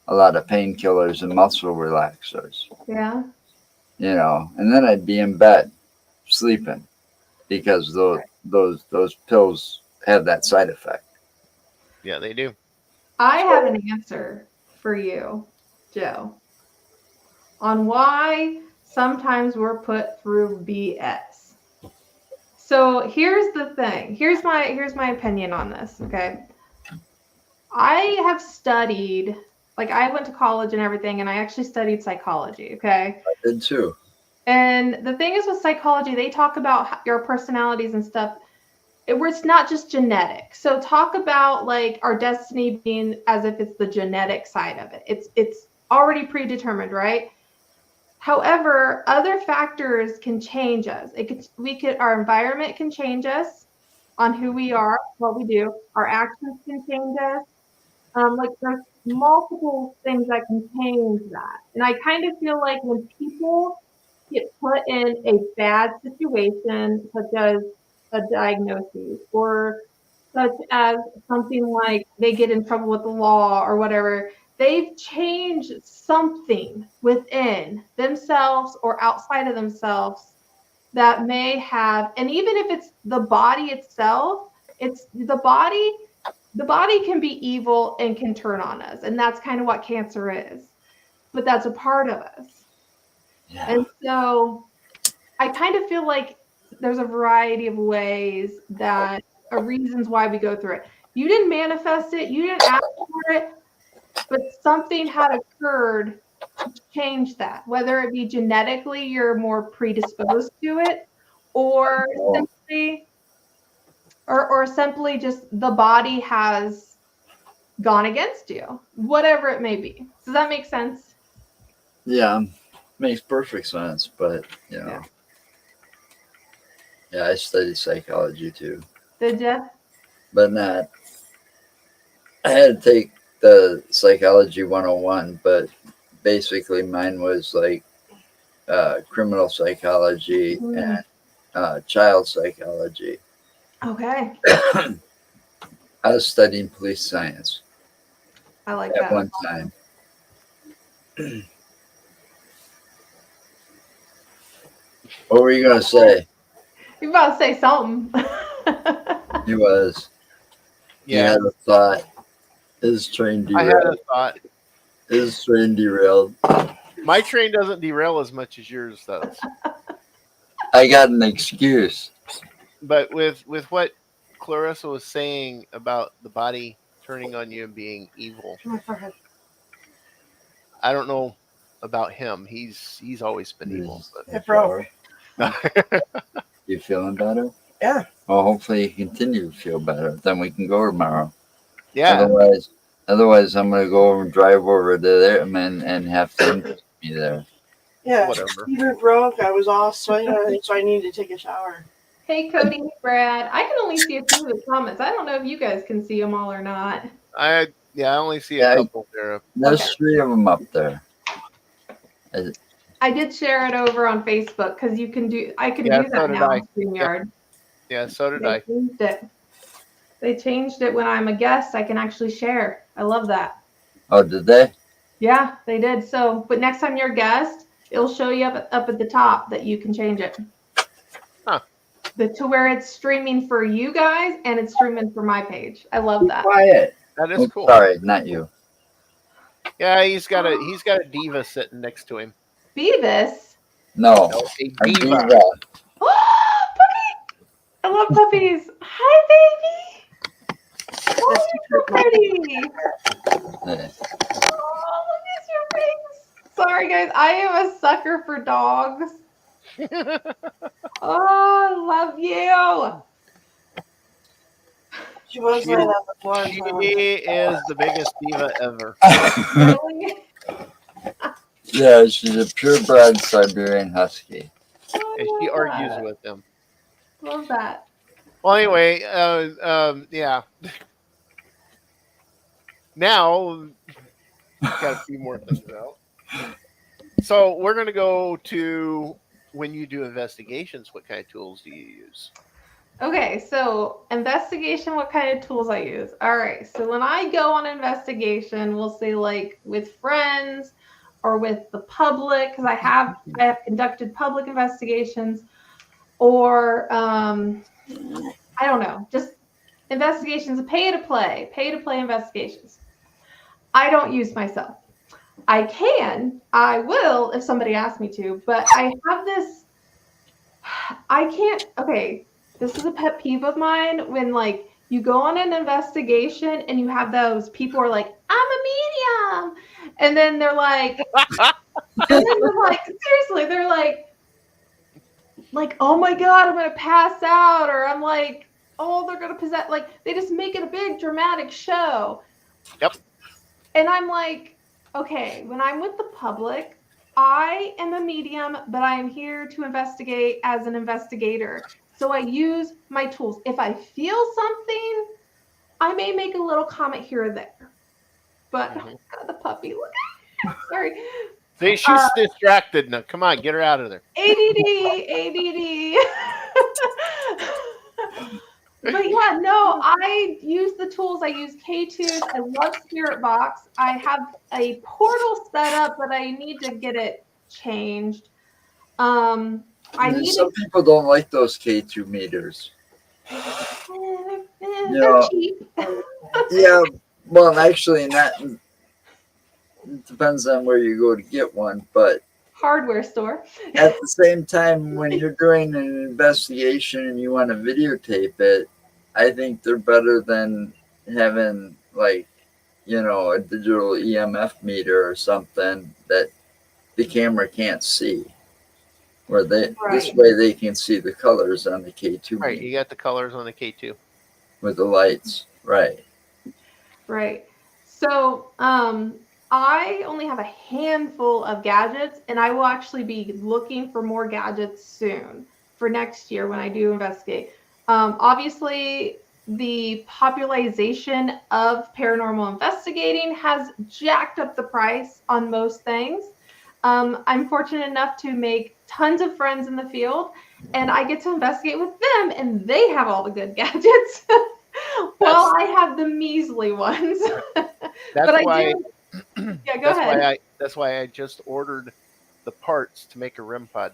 S1: a lot of painkillers and muscle relaxers.
S3: Yeah.
S1: And then I'd be in bed sleeping because those pills have that side effect.
S2: Yeah, they do.
S3: I have an answer for you, Joe, on why sometimes we're put through BS. So here's the thing. Here's my opinion on this, okay? I have studied, like I went to college and everything, and I actually studied psychology, okay?
S1: I did too.
S3: And the thing is with psychology, they talk about your personalities and stuff. It's not just genetic. So talk about like our destiny being as if it's the genetic side of it. It's already predetermined, right? However, other factors can change us. Our environment can change us on who we are, what we do. Our actions can change us. Like there's multiple things that can change that. And I kind of feel like when people get put in a bad situation, such as a diagnosis or such as something like they get in trouble with the law or whatever, they've changed something within themselves or outside of themselves that may have, and even if it's the body itself, it's the body can be evil and can turn on us. And that's kind of what cancer is. But that's a part of us.
S1: Yeah.
S3: And so I kind of feel like there's a variety of ways that are reasons why we go through it. You didn't manifest it, you didn't ask for it, but something had occurred to change that, whether it be genetically you're more predisposed to it, or simply or simply just the body has gone against you, whatever it may be. Does that make sense?
S1: Yeah, makes perfect sense. But you know, yeah, I studied psychology too,
S3: Did you?
S1: but not. I had to take the psychology 101, but basically mine was like criminal psychology and child psychology.
S3: Okay.
S1: I was studying police science
S3: I like
S1: at
S3: that.
S1: one time. What were you going to say?
S3: You're about to say something.
S1: He was. He
S2: Yeah,
S1: had a thought. His train
S2: I had
S1: derailed.
S2: a thought.
S1: His train derailed.
S2: My train doesn't derail as much as yours does.
S1: I got an excuse.
S2: But with what Clarissa was saying about the body turning on you and being evil, I don't know about him. He's always been evil.
S1: It
S4: broke.
S1: You feeling better?
S4: Yeah.
S1: Well, hopefully you continue to feel better. Then we can go tomorrow.
S2: Yeah.
S1: Otherwise, I'm gonna go over and drive over to there and have them be there.
S4: Yeah.
S2: Whatever.
S4: Fever broke. I was all sweaty, so I needed to take a shower.
S3: Hey, Cody, Brad. I can only see a few of the comments. I don't know if you guys can see them all or not.
S2: I only see a couple there.
S1: There's
S3: Okay.
S1: 3 of them up there.
S3: I did share it over on Facebook because I can
S2: Yeah,
S3: do
S2: so
S3: that
S2: did
S3: now
S2: I.
S3: on StreamYard.
S2: Yeah, so did
S3: They
S2: I.
S3: changed it. They changed it when I'm a guest. I can actually share. I love that.
S1: Oh, did they?
S3: Yeah, they did. So, but next time you're a guest, it'll show you up at the top that you can change it.
S2: Huh.
S3: To where it's streaming for you guys and it's streaming for my page. I love that.
S1: Quiet.
S2: That is cool.
S1: Sorry, not you.
S2: Yeah, he's got a diva sitting next to him.
S3: Beavis.
S1: No,
S2: A
S1: a
S2: diva.
S1: diva.
S3: Oh, puppy! I love puppies. Hi, baby. Oh, you're so pretty.
S1: Yeah.
S3: Oh, look at your face. Sorry, guys. I am a sucker for dogs. Oh, I love you.
S4: She was laying on the floor.
S2: She is the biggest diva ever.
S3: Really?
S1: Yeah, she's a purebred Siberian Husky.
S3: Oh,
S2: And
S3: I
S2: she
S3: love
S2: argues
S3: that.
S2: with them.
S3: Love that.
S2: Well, anyway, yeah. Now, got a few more things out. So we're going to go to when you do investigations. What kind of tools do you use?
S3: Okay, so investigation, what kind of tools I use? All right, so when I go on investigation, we'll say like with friends or with the public, because I have conducted public investigations, or I don't know, just investigations, pay to play investigations. I don't use myself. I will if somebody asks me to, but I have this, I can't, okay, this is a pet peeve of mine when like you go on an investigation and you have those people who are like, I'm a medium. And then they're like, seriously, they're like, oh my God, I'm going to pass out. Or I'm like, oh, they're going to possess, like they just make it a big dramatic show.
S2: Yep.
S3: And I'm like, okay, when I'm with the public, I am a medium, but I am here to investigate as an investigator. So I use my tools. If I feel something, I may make a little comment here or there. But the puppy, look at it. Sorry.
S2: See, she's distracted now. Come on, get her out of there.
S3: ADD. But yeah, no, I use the tools. I use K2s. I love Spirit Box. I have a portal set up, but I need to get it changed.
S1: Some people don't like those K2 meters.
S3: They're cheap.
S1: Yeah, well, actually, not. It depends on where you go to get one, but
S3: Hardware store.
S1: at the same time, when you're doing an investigation and you want to videotape it, I think they're better than having like, a digital EMF meter or something that the camera can't see. Where this way they can see the colors on the K2
S2: Right,
S1: meter
S2: you got the colors on the K2
S1: with the lights. Right.
S3: So, I only have a handful of gadgets, and I will actually be looking for more gadgets soon for next year when I do investigate. Obviously, the popularization of paranormal investigating has jacked up the price on most things. I'm fortunate enough to make tons of friends in the field, and I get to investigate with them, and they have all the good gadgets. Well, I have the measly ones.
S2: That's why.
S3: Yeah, go ahead.
S2: That's why I just ordered the parts to make a REM pod.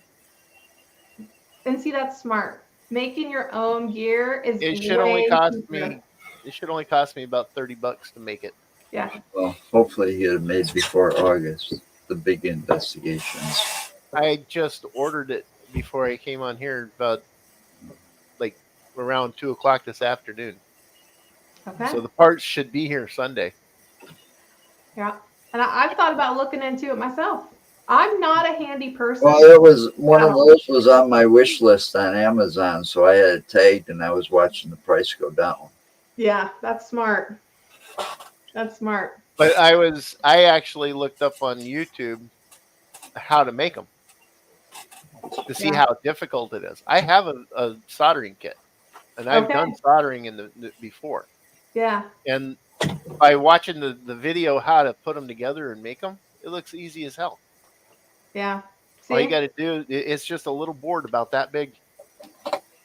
S3: And see, that's smart. Making your own gear is
S2: It should only cost me about $30 to make it.
S3: Yeah.
S1: Well, hopefully he had made before August, the big investigations.
S2: I just ordered it before I came on here about like around 2:00 this afternoon.
S3: Okay.
S2: So the parts should be here Sunday.
S3: Yeah. And I've thought about looking into it myself. I'm not a handy person.
S1: Well, it was one of those was on my wish list on Amazon, so I had it tagged and I was watching the price go down.
S3: Yeah, that's smart. That's smart.
S2: But I actually looked up on YouTube how to make them to see how difficult it is. I have a soldering kit, and I've done soldering in the before.
S3: Yeah.
S2: And by watching the video how to put them together and make them, it looks easy as hell.
S3: Yeah. See?
S2: All you got to do, it's just a little board about that big.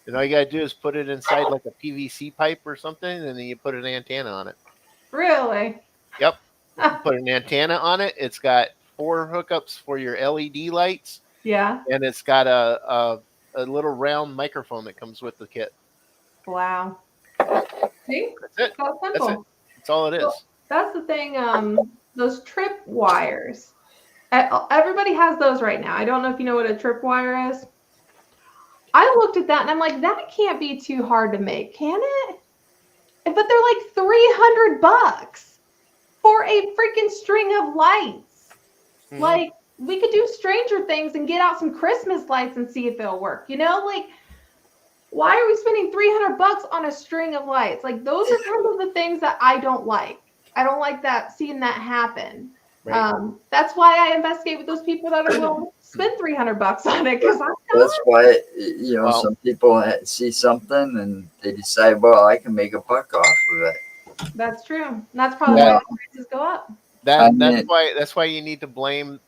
S2: And all you got to do is put it inside like a PVC pipe or something, and then you put an antenna on it.
S3: Really?
S2: Yep. Put an antenna on it. It's got 4 hookups for your LED lights.
S3: Yeah.
S2: And it's got a little round microphone that comes with the kit.
S3: Wow. See?
S2: That's it.
S3: So simple.
S2: That's all it is.
S3: Well, that's the thing. Those trip wires. Everybody has those right now. I don't know if you know what a trip wire is. I looked at that and I'm like, that can't be too hard to make, can it? But they're like $300 for a freaking string of lights. Mm-hmm. Like, we could do Stranger Things and get out some Christmas lights and see if it'll work. Like, why are we spending $300 on a string of lights? Like, those are kind of the things that I don't like. I don't like seeing that happen. Right. That's why I investigate with those people that are willing to spend $300 on it. Because
S1: that's why some people see something and they decide, well, I can make a buck off of it.
S3: That's true. And that's probably why the prices go up.
S2: That's why you need to blame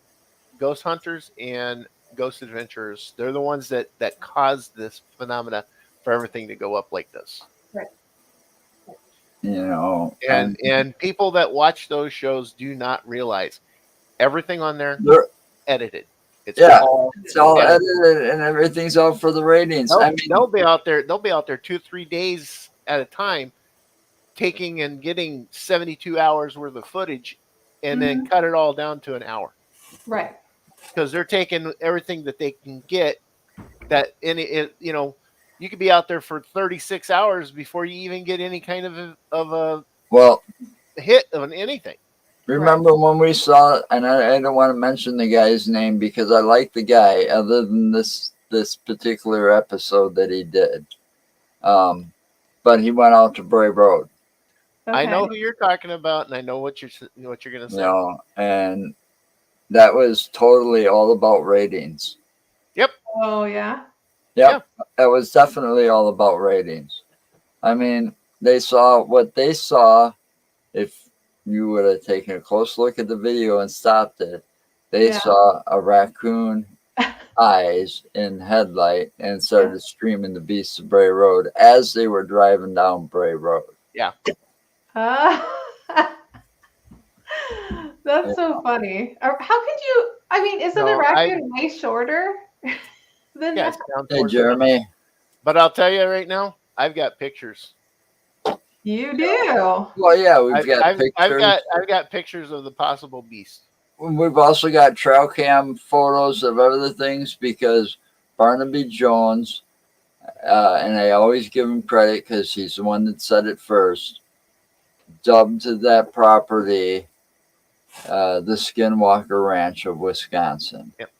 S2: ghost hunters and ghost adventurers. They're the ones that caused this phenomena for everything to go up like this.
S3: Right.
S2: And people that watch those shows do not realize everything on there edited. It's all
S1: edited and everything's all for the ratings.
S2: They'll be out there 2-3 days at a time taking and getting 72 hours worth of footage and then cut it all down to an hour.
S3: Right.
S2: Because they're taking everything that they can get. That you know, you could be out there for 36 hours before you even get any kind of a
S1: Well,
S2: hit of anything.
S1: remember when we saw, and I don't want to mention the guy's name because I like the guy, other than this particular episode that he did. But he went out to Bray Road.
S3: Okay.
S2: I know who you're talking about, and I know what you're going to say.
S1: You know, and that was totally all about ratings.
S2: Yep.
S3: Oh yeah.
S1: Yep. It was definitely all about ratings. I mean, they saw what they saw. If you would have taken a close look at the video and stopped it, they saw a raccoon eyes in headlight and started screaming the beasts of Bray Road as they were driving down Bray Road.
S2: Yeah.
S3: That's so funny. How could you? I mean, isn't a raccoon way shorter than that?
S1: Hey, Jeremy.
S2: But I'll tell you right now, I've got pictures.
S3: You do.
S1: Well, yeah, we've got pictures.
S2: I've got pictures of the possible beast.
S1: We've also got trail cam photos of other things because Barnaby Jones, and I always give him credit because he's the one that said it first, dubbed that property the Skinwalker Ranch of Wisconsin.
S2: Yep.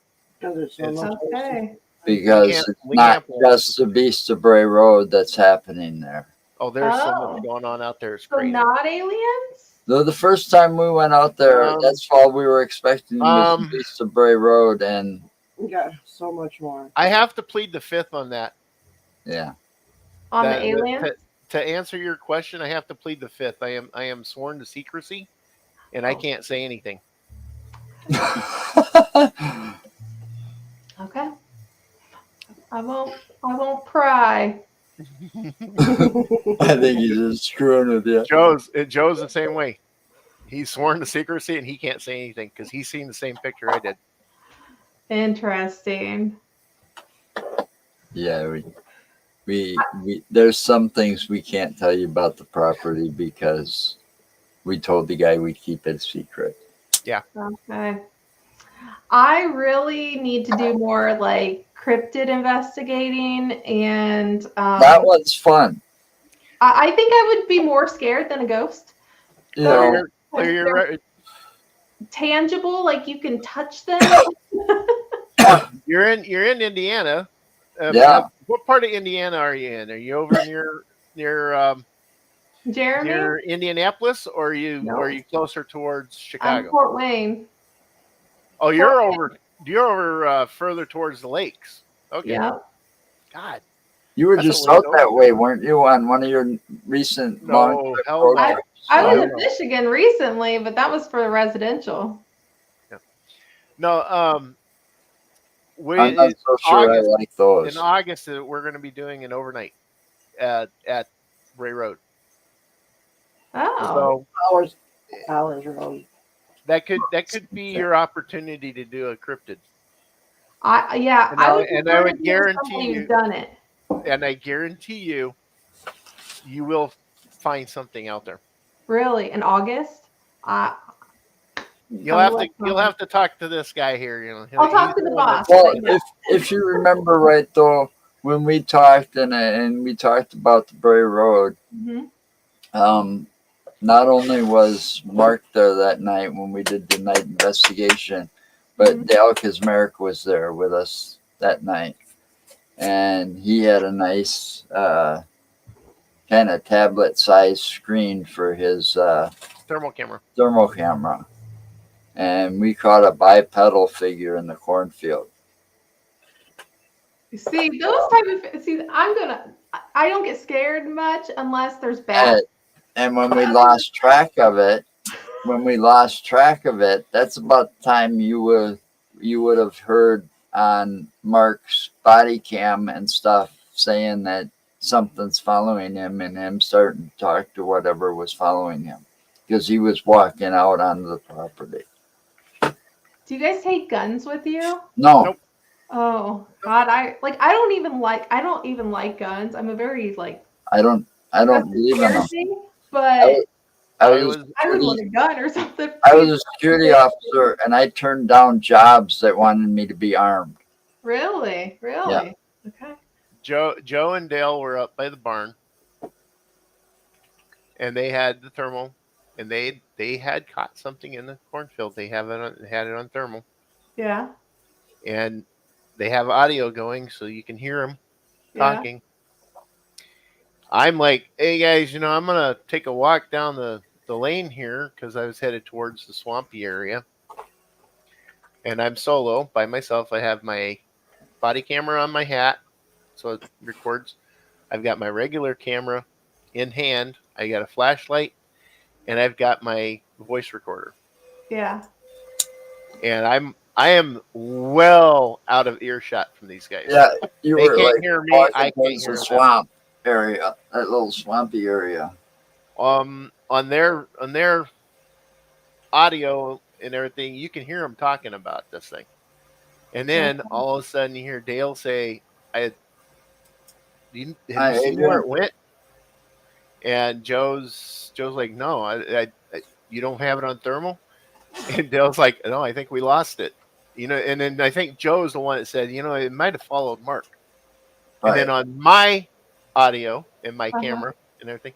S3: Okay.
S1: Because it's not just the Beast of Bray Road that's happening there.
S2: Oh, there's so much going on out there. It's
S3: so
S2: crazy.
S3: Not aliens?
S1: Though the first time we went out there, that's all we were expecting was the Beast of Bray Road, and
S4: we got so much more.
S2: I have to plead the fifth on that.
S1: Yeah.
S3: On the aliens?
S2: To answer your question, I have to plead the fifth. I am sworn to secrecy, and I can't say anything.
S3: Okay. I won't pry.
S1: I think he's just screwing with you.
S2: Joe's the same way. He's sworn to secrecy, and he can't say anything because he's seen the same picture I did.
S3: Interesting.
S1: Yeah, we there's some things we can't tell you about the property because we told the guy we'd keep it a secret.
S2: Yeah.
S3: Okay. I really need to do more like cryptid investigating, and
S1: that was fun.
S3: I think I would be more scared than a ghost.
S1: You know,
S2: you're right.
S3: Tangible, like you can touch them.
S2: You're in Indiana.
S1: Yeah.
S2: What part of Indiana are you in? Are you over near
S3: Jeremy?
S2: near Indianapolis, or are you closer towards Chicago?
S3: I'm Fort Wayne.
S2: Oh, you're over further towards the lakes. Okay.
S3: Yeah.
S2: God.
S1: You were just out that way, weren't you, on one of your recent long trip road trips?
S3: I was in Michigan recently, but that was for residential.
S2: Yeah. No,
S1: I'm not so sure I like those.
S2: In August, we're going to be doing an overnight at Bray Road.
S3: Oh.
S2: So
S4: Hours road.
S2: that could be your opportunity to do a cryptid.
S3: I would
S2: guarantee
S3: you've done it.
S2: And I guarantee you will find something out there.
S3: Really, in August?
S2: You'll have to talk to this guy here. You know,
S3: I'll talk to the boss.
S1: Well, if you remember right, though, when we talked and we talked about the Bray Road, not only was Mark there that night when we did the night investigation, but Dale Kazmarek was there with us that night. And he had a nice kind of tablet-sized screen for his
S2: thermal camera.
S1: And we caught a bipedal figure in the cornfield.
S3: You see, those type of I don't get scared much unless there's bad.
S1: And when we lost track of it, that's about the time you would have heard on Mark's body cam and stuff saying that something's following him and him starting to talk to whatever was following him because he was walking out onto the property.
S3: Do you guys take guns with you?
S1: No.
S2: Nope.
S3: Oh God, I don't even like guns. I'm a very
S1: I don't believe in them.
S3: but
S1: I was
S3: I would want a gun or something.
S1: I was a security officer, and I turned down jobs that wanted me to be armed.
S3: Really? Really? Okay.
S2: Joe and Dale were up by the barn, and they had the thermal, and they had caught something in the cornfield. They had it on thermal,
S3: Yeah.
S2: and they have audio going, so you can hear them
S3: Yeah.
S2: talking. I'm like, hey guys, I'm gonna take a walk down the lane here because I was headed towards the swampy area, and I'm solo by myself. I have my body camera on my hat, so it records. I've got my regular camera in hand. I got a flashlight, and I've got my voice recorder.
S3: Yeah.
S2: And I am well out of earshot from these guys.
S1: Yeah, you
S2: They
S1: were
S2: can't
S1: like
S2: hear me.
S1: walking
S2: I can't
S1: towards
S2: hear
S1: the
S2: them.
S1: swamp area, that little swampy area.
S2: On their audio and everything, you can hear them talking about this thing. And then all of a sudden, you hear Dale say, "Have you seen where it went?" And Joe's like, "No, I you don't have it on thermal." And Dale's like, "No, I think we lost it." And then I think Joe's the one that said, it might have followed Mark.
S1: Right.
S2: And then on my audio and my camera and everything,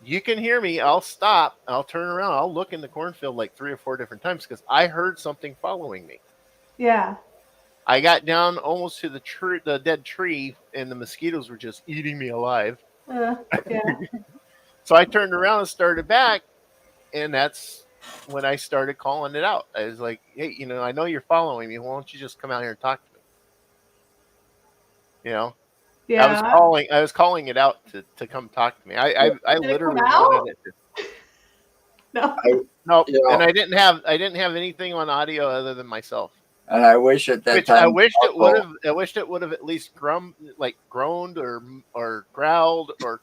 S2: you can hear me. I'll stop. I'll turn around. I'll look in the cornfield like 3 or 4 different times because I heard something following me.
S3: Yeah.
S2: I got down almost to the dead tree, and the mosquitoes were just eating me alive.
S3: Yeah.
S2: So I turned around and started back, and that's when I started calling it out. I was like, "Hey, I know you're following me. Why don't you just come out here and talk to me?"
S3: Yeah.
S2: I was calling it out to come talk to me. I literally wanted it to.
S3: No.
S2: No, and I didn't have anything on audio other than myself.
S1: And I wish at that time.
S2: I wished it would have at least groaned or growled or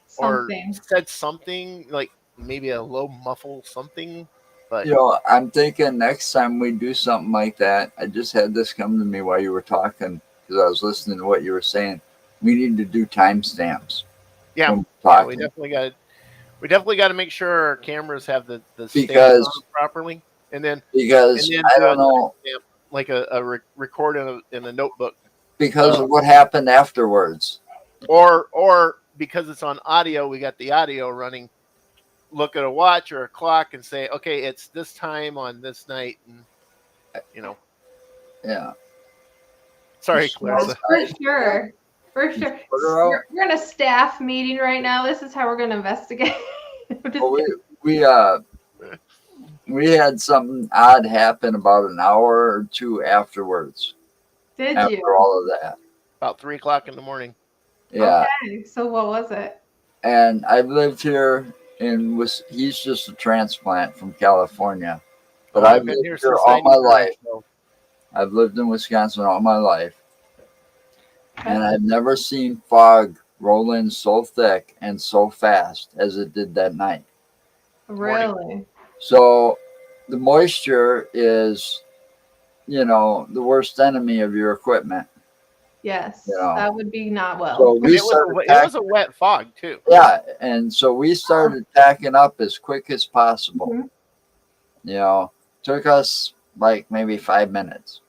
S2: said something, like maybe a low muffle something. But
S1: I'm thinking next time we do something like that, I just had this come to me while you were talking because I was listening to what you were saying. We need to do timestamps.
S2: Yeah, we definitely got to make sure our cameras have the
S1: because
S2: on properly, and then
S1: I don't know,
S2: like a record in a notebook
S1: because of what happened afterwards,
S2: or because it's on audio, we got the audio running. Look at a watch or a clock and say, okay, it's this time on this night, and
S1: Yeah.
S2: Sorry, Clarissa.
S3: For sure. We're in a staff meeting right now. This is how we're going to investigate.
S1: Well, we had something odd happen about an hour or two afterwards. After all of that.
S2: About 3 o'clock in the morning.
S1: Yeah.
S3: Okay. So what was it?
S1: And I've lived here he's just a transplant from California. But I've lived here all my life. I've lived in Wisconsin all my life. And I've never seen fog roll in so thick and so fast as it did that night.
S3: Really?
S1: So the moisture is, the worst enemy of your equipment.
S3: Yes, that would be not well.
S1: So
S2: it was a wet fog too.
S1: Yeah, and so we started packing up as quick as possible. Mm-hmm. Took us like maybe 5 minutes.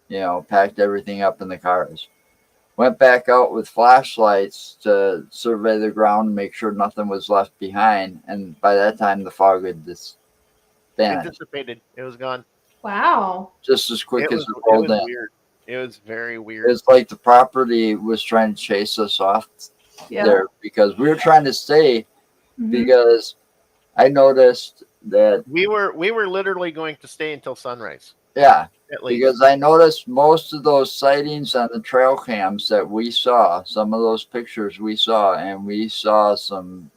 S1: Packed everything up in the cars. Went back out with flashlights to survey the ground and make sure nothing was left behind. And by that time, the fog had vanished.
S2: It dissipated. It was gone.
S3: Wow.
S1: Just as quick as it rolled in.
S2: Weird. It was very weird.
S1: It's like the property was trying to chase us off there because we were trying to stay because I noticed that
S2: we were literally going to stay until sunrise.
S1: Yeah. Because I noticed most of those sightings on the trail cams that we saw, some of those pictures we saw, and we saw some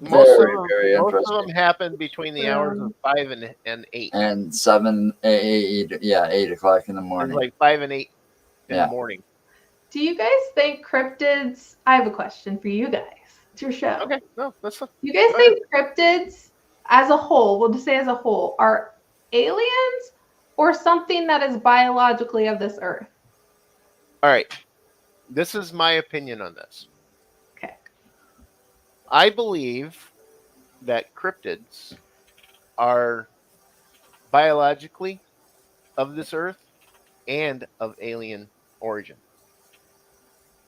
S1: very interesting.
S2: Most of them happened between the hours of 5 and 8.
S1: And 7, 8, 8 o'clock in the morning.
S2: Like 5 and 8 in the morning.
S3: Do you guys think cryptids? I have a question for you guys. It's your show.
S2: Okay, no, that's fine.
S3: You guys think cryptids, as a whole, we'll just say as a whole, are aliens or something that is biologically of this earth?
S2: All right. This is my opinion on this.
S3: Okay.
S2: I believe that cryptids are biologically of this earth and of alien origin.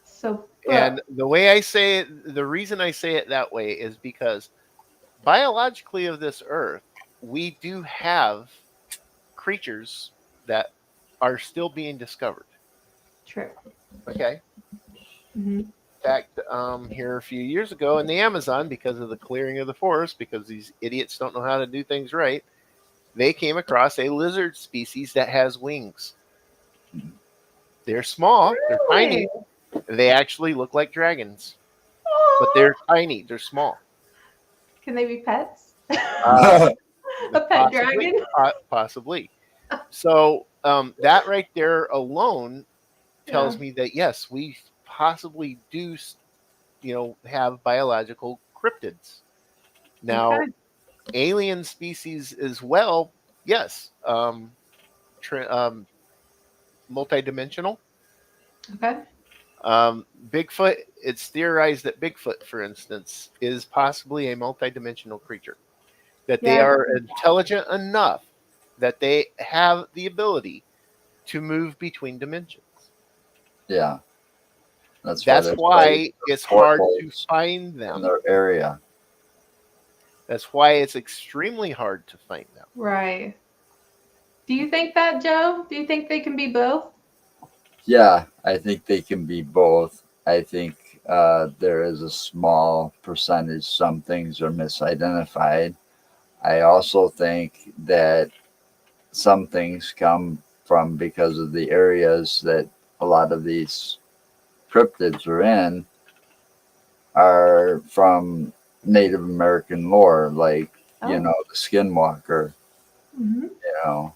S3: So,
S2: And the way I say it, the reason I say it that way is because biologically of this earth, we do have creatures that are still being discovered.
S3: true.
S2: Okay.
S3: Hmm.
S2: In fact, here a few years ago in the Amazon, because of the clearing of the forest, because these idiots don't know how to do things right, they came across a lizard species that has wings. They're small, they're
S3: Really?
S2: tiny, they actually look like dragons, but
S3: Aw.
S2: they're tiny, they're small.
S3: Can they be pets?
S2: Uh,
S3: A pet dragon?
S2: Possibly. So that right there alone
S3: Yeah.
S2: tells me that yes, we possibly do, have biological cryptids. Now,
S3: Okay.
S2: alien species as well, yes, multidimensional.
S3: Okay.
S2: Bigfoot, it's theorized that Bigfoot, for instance, is possibly a multidimensional creature. That they
S3: Yeah.
S2: are intelligent enough that they have the ability to move between dimensions.
S1: Yeah. That's
S2: That's
S1: why
S2: why it's hard to
S1: portholes
S2: find
S1: in
S2: them.
S1: their area.
S2: That's why it's extremely hard to find them.
S3: Right. Do you think that, Joe? Do you think they can be both?
S1: Yeah, I think they can be both. I think there is a small percentage, some things are misidentified. I also think that some things come from because of the areas that a lot of these cryptids are from Native American lore, like,
S3: Oh.
S1: the skinwalker,
S3: Hmm.
S1: you know,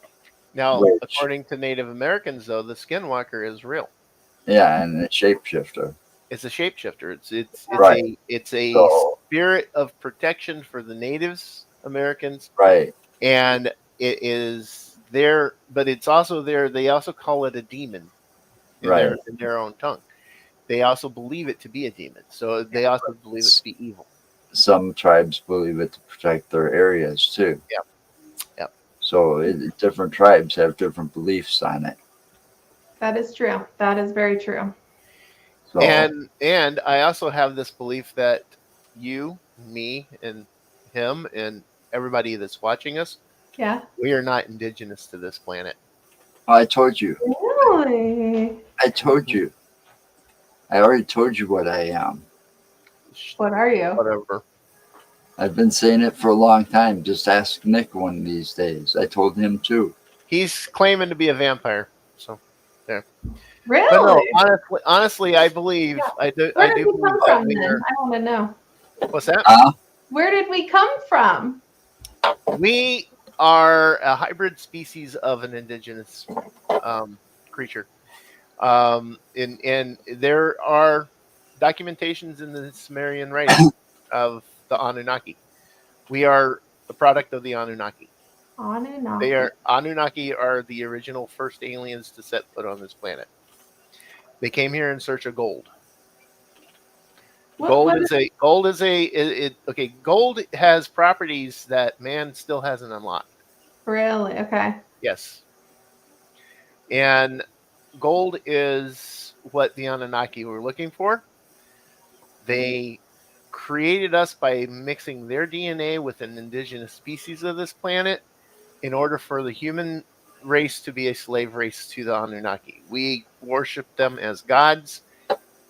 S2: Now,
S1: which,
S2: according to Native Americans, though, the skinwalker is real.
S1: yeah, and the shapeshifter.
S2: It's a shapeshifter.
S1: Right.
S2: It's a
S1: So,
S2: spirit of protection for the natives Americans,
S1: right,
S2: and it is there, but it's also there. They also call it a demon
S1: right.
S2: in their own tongue. They also believe it to be a demon, so they also believe it to be evil.
S1: Some tribes believe it to protect their areas too.
S2: Yep. Yep.
S1: So different tribes have different beliefs on it.
S3: That is true. That is very true.
S1: So,
S2: And I also have this belief that you, me, and him, and everybody that's watching us,
S3: Yeah.
S2: we are not indigenous to this planet.
S1: I told you.
S3: Really?
S1: I told you. I already told you what I am.
S3: What are you?
S2: Whatever.
S1: I've been saying it for a long time. Just ask Nick one of these days. I told him too.
S2: He's claiming to be a vampire. So there.
S3: Really?
S2: But no, honestly, I believe
S3: Yeah.
S2: I do
S3: Where did we
S2: believe
S3: come
S2: that
S3: from
S2: we
S3: then?
S2: are.
S3: I want to know.
S2: What's that?
S3: Where did we come from?
S2: We are a hybrid species of an indigenous creature. And there are documentations in the Sumerian writing of the Anunnaki. We are the product of the Anunnaki.
S3: Anunnaki.
S2: Anunnaki are the original first aliens to set foot on this planet. They came here in search of gold. Gold has properties that man still hasn't unlocked.
S3: Really? Okay.
S2: Yes. And gold is what the Anunnaki were looking for. They created us by mixing their DNA with an indigenous species of this planet in order for the human race to be a slave race to the Anunnaki. We worship them as gods,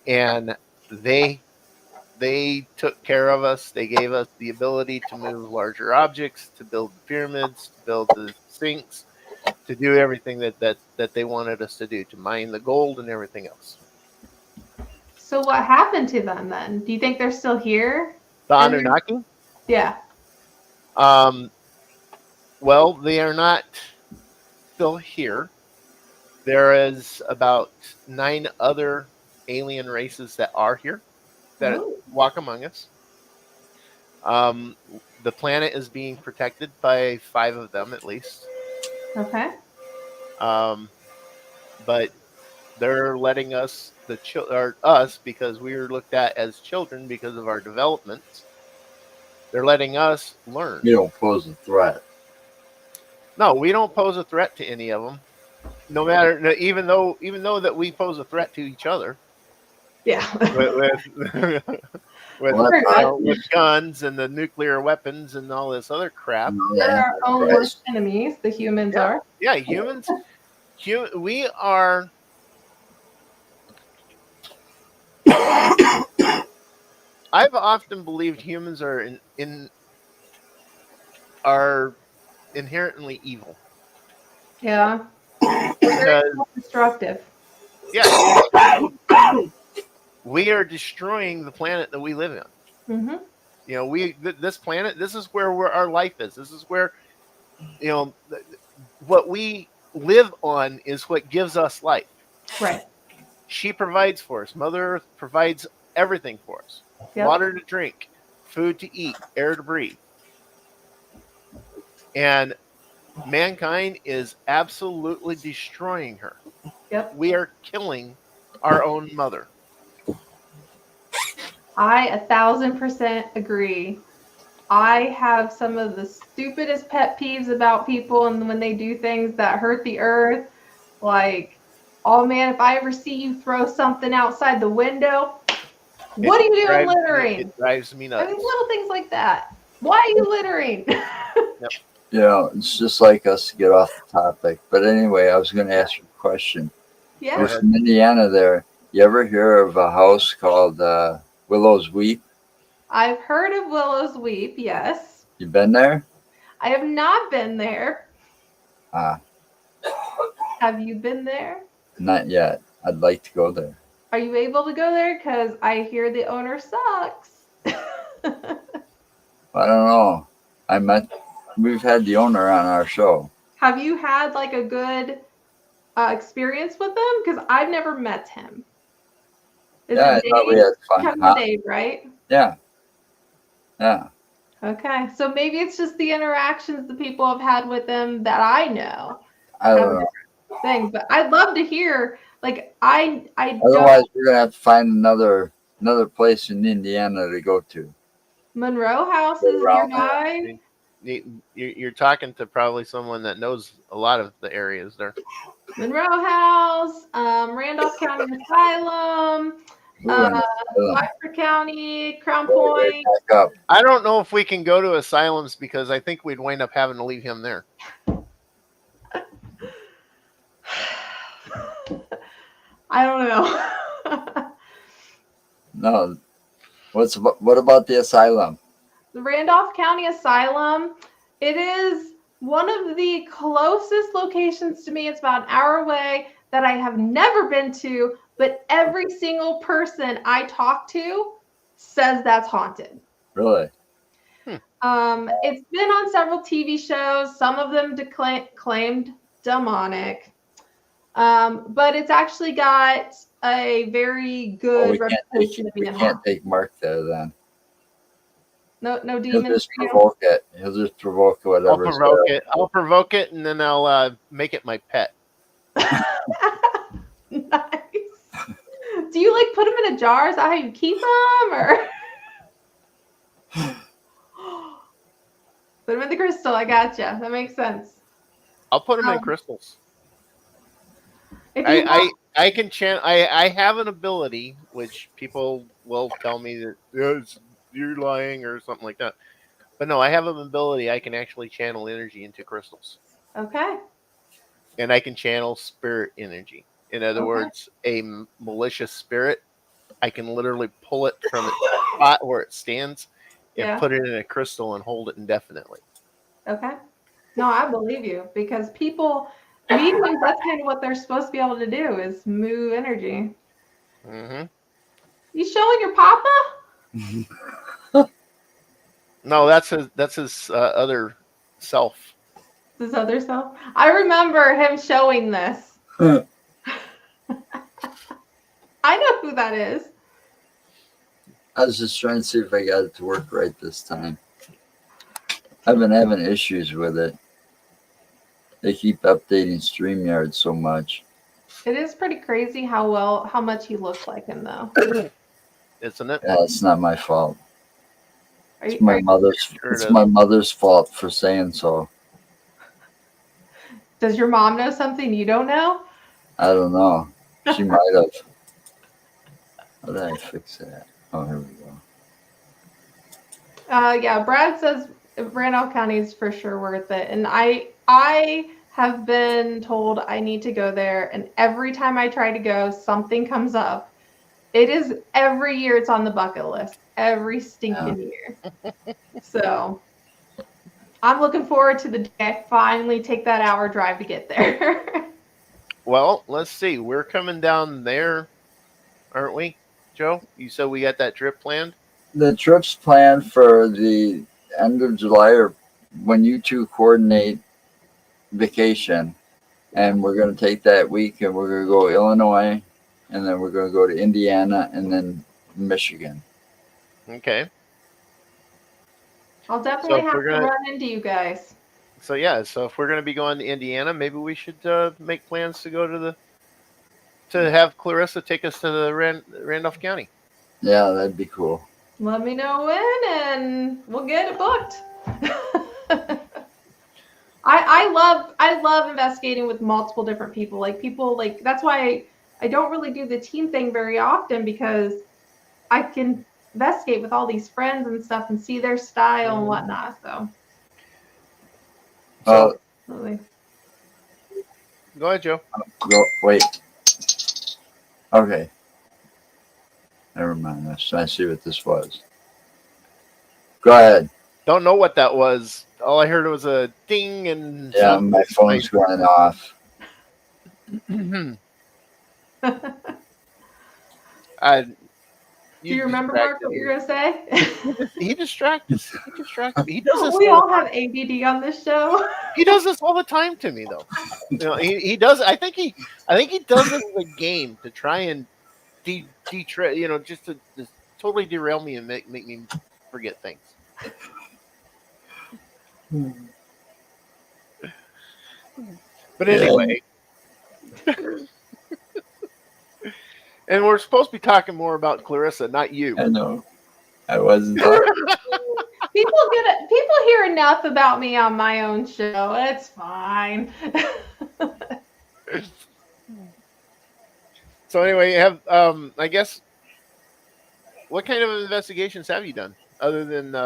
S2: and they took care of us. They gave us the ability to move larger objects, to build the pyramids, to build the sphinx, to do everything that they wanted us to do, to mine the gold and everything else.
S3: So what happened to them then? Do you think they're still here?
S2: The
S3: And
S2: Anunnaki?
S3: yeah.
S2: Well, they are not still here. There is about 9 other alien races that are here that
S3: Oh,
S2: walk among us. The planet is being protected by 5 of them at least.
S3: okay.
S2: But they're letting us us because we were looked at as children because of our development. They're letting us learn.
S1: You don't pose a threat.
S2: No, we don't pose a threat to any of them. No matter, even though that we pose a threat to each other
S3: Yeah.
S2: with
S1: Well,
S2: with guns and the nuclear weapons and all this other crap.
S3: They're our own worst enemies, the humans are.
S2: Yeah, humans. We are. I've often believed humans are are inherently evil.
S3: Yeah. Very destructive.
S2: Yeah, we are destroying the planet that we live in.
S3: Mm-hmm.
S2: You know, this planet. This is where our life is. This is where, you know, what we live on is what gives us life.
S3: Right.
S2: She provides for us. Mother Earth provides everything for us.
S3: Yep.
S2: Water to drink, food to eat, air to breathe. And mankind is absolutely destroying her.
S3: Yep.
S2: We are killing our own mother.
S3: I 1,000% agree. I have some of the stupidest pet peeves about people, and when they do things that hurt the earth, like, oh man, if I ever see you throw something outside the window, what are you doing littering?
S2: It drives me nuts.
S3: I mean, little things like that. Why are you littering?
S1: Yeah, it's just like us to get off the topic. But anyway, I was going to ask you a question.
S3: Yeah.
S1: There's in Indiana there. You ever hear of a house called Willow's Weep?
S3: I've heard of Willow's Weep, yes.
S1: You been there?
S3: I have not been there.
S1: Ah,
S3: Have you been there?
S1: not yet. I'd like to go there.
S3: Are you able to go there? Because I hear the owner sucks.
S1: I don't know. We've had the owner on our show.
S3: Have you had like a good experience with him? Because I've never met him. Is
S1: Yeah, I
S3: it
S1: thought we
S3: Dave?
S1: had fun.
S3: Kevin
S1: Huh?
S3: Dave, right?
S1: Yeah. Yeah.
S3: Okay, so maybe it's just the interactions the people have had with him that I know.
S1: I don't know.
S3: Thing, but I'd love to hear. Like I
S1: Otherwise,
S3: don't.
S1: we're gonna have to find another place in Indiana to go to.
S3: Monroe House is
S1: Around
S3: nearby.
S2: You're talking to probably someone that knows a lot of the areas there.
S3: Monroe House, Randolph County Asylum, Blackford County, Crown Point.
S1: Back up.
S2: I don't know if we can go to asylums because I think we'd wind up having to leave him there.
S3: I don't know.
S1: No. What about the asylum?
S3: The Randolph County Asylum, it is one of the closest locations to me. It's about an hour away that I have never been to, but every single person I talk to says that's haunted.
S1: Really?
S3: It's been on several TV shows. Some of them claimed demonic. But it's actually got a very good reputation of being haunted.
S1: We can't take Mark there then.
S3: No
S1: He'll
S3: demons.
S1: just provoke it. He'll just provoke whatever.
S2: I'll provoke it, and then I'll make it my pet.
S3: Nice. Do you like put them in a jar? Is that how you keep them, or put them in the crystal? I gotcha. That makes sense.
S2: I'll put them in crystals.
S3: If you
S2: I can chant. I have an ability which people will tell me that you're lying or something like that. But no, I have an ability. I can actually channel energy into crystals.
S3: Okay.
S2: And I can channel spirit energy. In other words, a malicious spirit, I can literally pull it from its spot where it stands and put it in a crystal and hold it indefinitely.
S3: Okay. No, I believe you, because mediums, that's kind of what they're supposed to be able to do, is move energy.
S2: Mm-hmm.
S3: You showing your papa?
S2: No, that's his other self.
S3: His other self? I remember him showing this. I know who that is.
S1: I was just trying to see if I got it to work right this time. I've been having issues with it. They keep updating StreamYard so much.
S3: It is pretty crazy how much he looks like him, though.
S2: Isn't it?
S1: Yeah, it's not my fault.
S3: Are
S1: It's
S3: you,
S1: my
S3: are,
S1: mother's.
S2: Sure
S1: It's
S2: does.
S1: my mother's fault for saying so.
S3: does your mom know something you don't know?
S1: I don't know. She might have. How did I fix that? Oh, here we go.
S3: Yeah, Brad says Randolph County is for sure worth it, and I have been told I need to go there, and every time I try to go, something comes up. It is every year it's on the bucket list, every stinking year. So I'm looking forward to the day I finally take that hour drive to get there.
S2: Well, let's see. We're coming down there, aren't we, Joe? You said we got that trip planned?
S1: The trip's planned for the end of July, or when you two coordinate vacation, and we're going to take that week, and we're going to go Illinois, and then we're going to go to Indiana, and then Michigan.
S2: Okay.
S3: I'll
S2: So
S3: definitely
S2: if
S3: have
S2: we're
S3: to
S2: gonna,
S3: run into you guys.
S2: so if we're gonna be going to Indiana, maybe we should make plans to go to have Clarissa take us to the Randolph County.
S1: Yeah, that'd be cool.
S3: Let me know when, and we'll get it booked. I love investigating with multiple different people. Like people like that's why I don't really do the team thing very often, because I can investigate with all these friends and stuff and see their style and whatnot. So
S2: So
S3: really.
S2: go ahead, Joe.
S1: Wait. Okay. Never mind. I see what this was. Go ahead.
S2: Don't know what that was. All I heard was a ding and
S1: Yeah, my phone's going off.
S3: Do you remember, Mark, what you're gonna say?
S2: He distracted. He does this.
S3: We all have ADD on this show.
S2: He does this all the time to me, though. He does. I think he does it as a game to try and just to totally derail me and make me forget things. But anyway, and we're supposed to be talking more about Clarissa, not you.
S1: I know. I wasn't talking.
S3: People hear enough about me on my own show. It's fine.
S2: So anyway, I guess, what kind of investigations have you done other than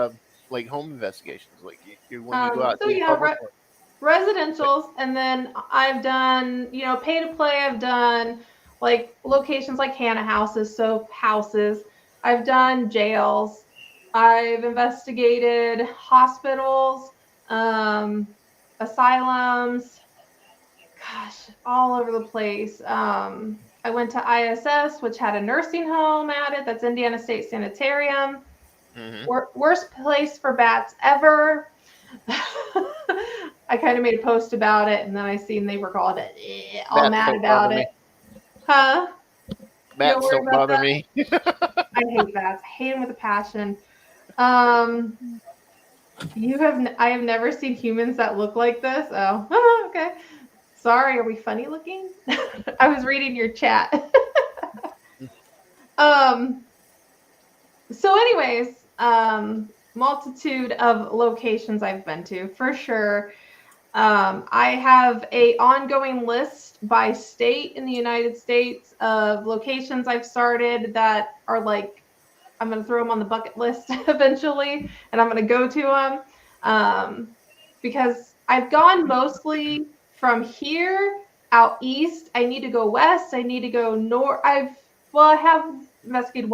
S2: like home investigations, like when you go out
S3: So
S2: to the
S3: yeah,
S2: public?
S3: residentials, and then I've done, pay to play. I've done like locations like Hannah houses, soap houses. I've done jails. I've investigated hospitals, asylums, gosh, all over the place. I went to ISS, which had a nursing home at it. That's Indiana State Sanitarium.
S2: Mm-hmm.
S3: Worst place for bats ever. I kind of made a post about it, and then I seen they were called all mad about it. Huh?
S2: Bats don't bother me.
S3: I hate bats. I hate them with a passion. I have never seen humans that look like this. Oh, okay. Sorry, are we funny looking? I was reading your chat. So anyways, multitude of locations I've been to for sure. I have a ongoing list by state in the United States of locations I've started that are like, I'm going to throw them on the bucket list eventually, and I'm going to go to them because I've gone mostly from here out east. I need to go west. I need to go north. I have investigated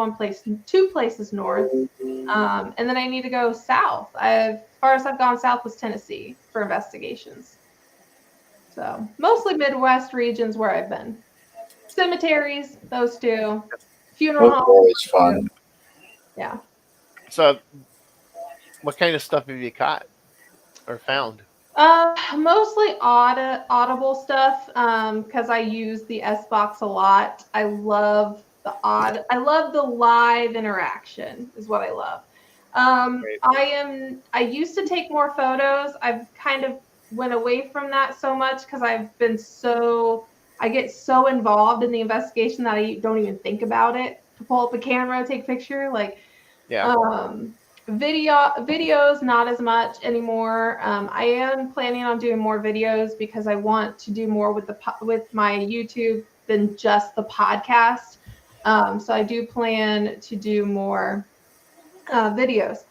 S3: two places north, and then I need to go south. As far as I've gone south was Tennessee for investigations. So mostly Midwest regions where I've been. Cemeteries, those two. Funeral homes.
S1: Always fun.
S3: Yeah.
S2: So, what kind of stuff have you caught or found?
S3: Mostly audible stuff, because I use the S box a lot. I love the live interaction is what I love. I used to take more photos. I've kind of went away from that so much because I get so involved in the investigation that I don't even think about it to pull up a camera, take a picture. Like,
S2: yeah.
S3: Videos, not as much anymore. I am planning on doing more videos because I want to do more with my YouTube than just the podcast. So I do plan to do more videos.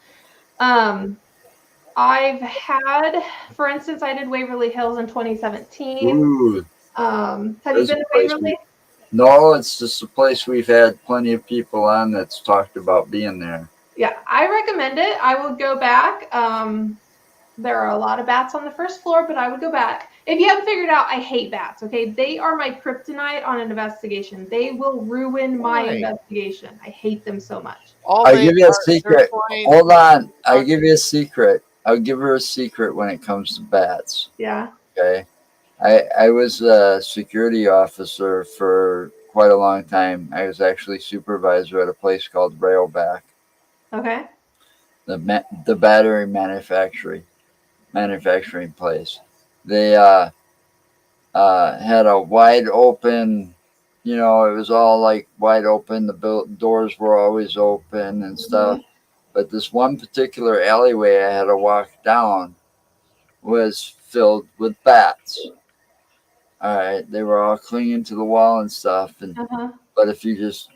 S3: I've had, for instance, I did Waverly Hills in 2017.
S1: Ooh,
S3: Have you
S1: there's
S3: been
S1: a
S3: to
S1: place
S3: Waverly?
S1: No, it's just a place we've had plenty of people on that's talked about being there.
S3: Yeah, I recommend it. I would go back. There are a lot of bats on the first floor, but I would go back. If you haven't figured out, I hate bats, okay? They are my kryptonite on an investigation. They will ruin my
S2: Why?
S3: investigation. I hate them so much.
S2: All
S1: I'll
S2: they
S1: give you a
S2: are, they're
S1: secret.
S2: flying-
S1: Hold on. I'll give you a secret. I'll give her a secret when it comes to bats.
S3: Yeah.
S1: Okay. I was a security officer for quite a long time. I was actually supervisor at a place called Railback,
S3: Okay.
S1: the battery manufacturing place. They had a wide open, it was all like wide open. The doors were always open and stuff. But this one particular alleyway I had to walk down was filled with bats. All right, they were all clinging to the wall and stuff. But if you just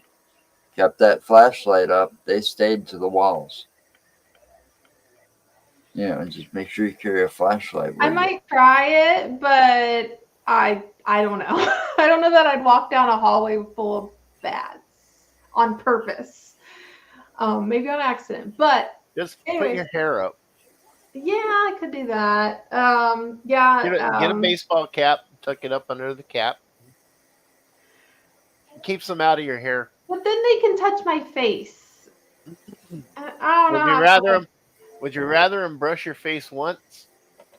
S1: kept that flashlight up, they stayed to the walls. Just make sure you carry a flashlight with
S3: I
S1: you.
S3: might try it, but I don't know. I don't know that I'd walk down a hallway full of bats on purpose. Maybe on accident, but
S2: Just put
S3: anyways.
S2: your hair up.
S3: Yeah, I could do that.
S2: Get a baseball cap, tuck it up under the cap. It keeps them out of your hair.
S3: But then they can touch my face. I don't know.
S2: Would you rather them brush your face once,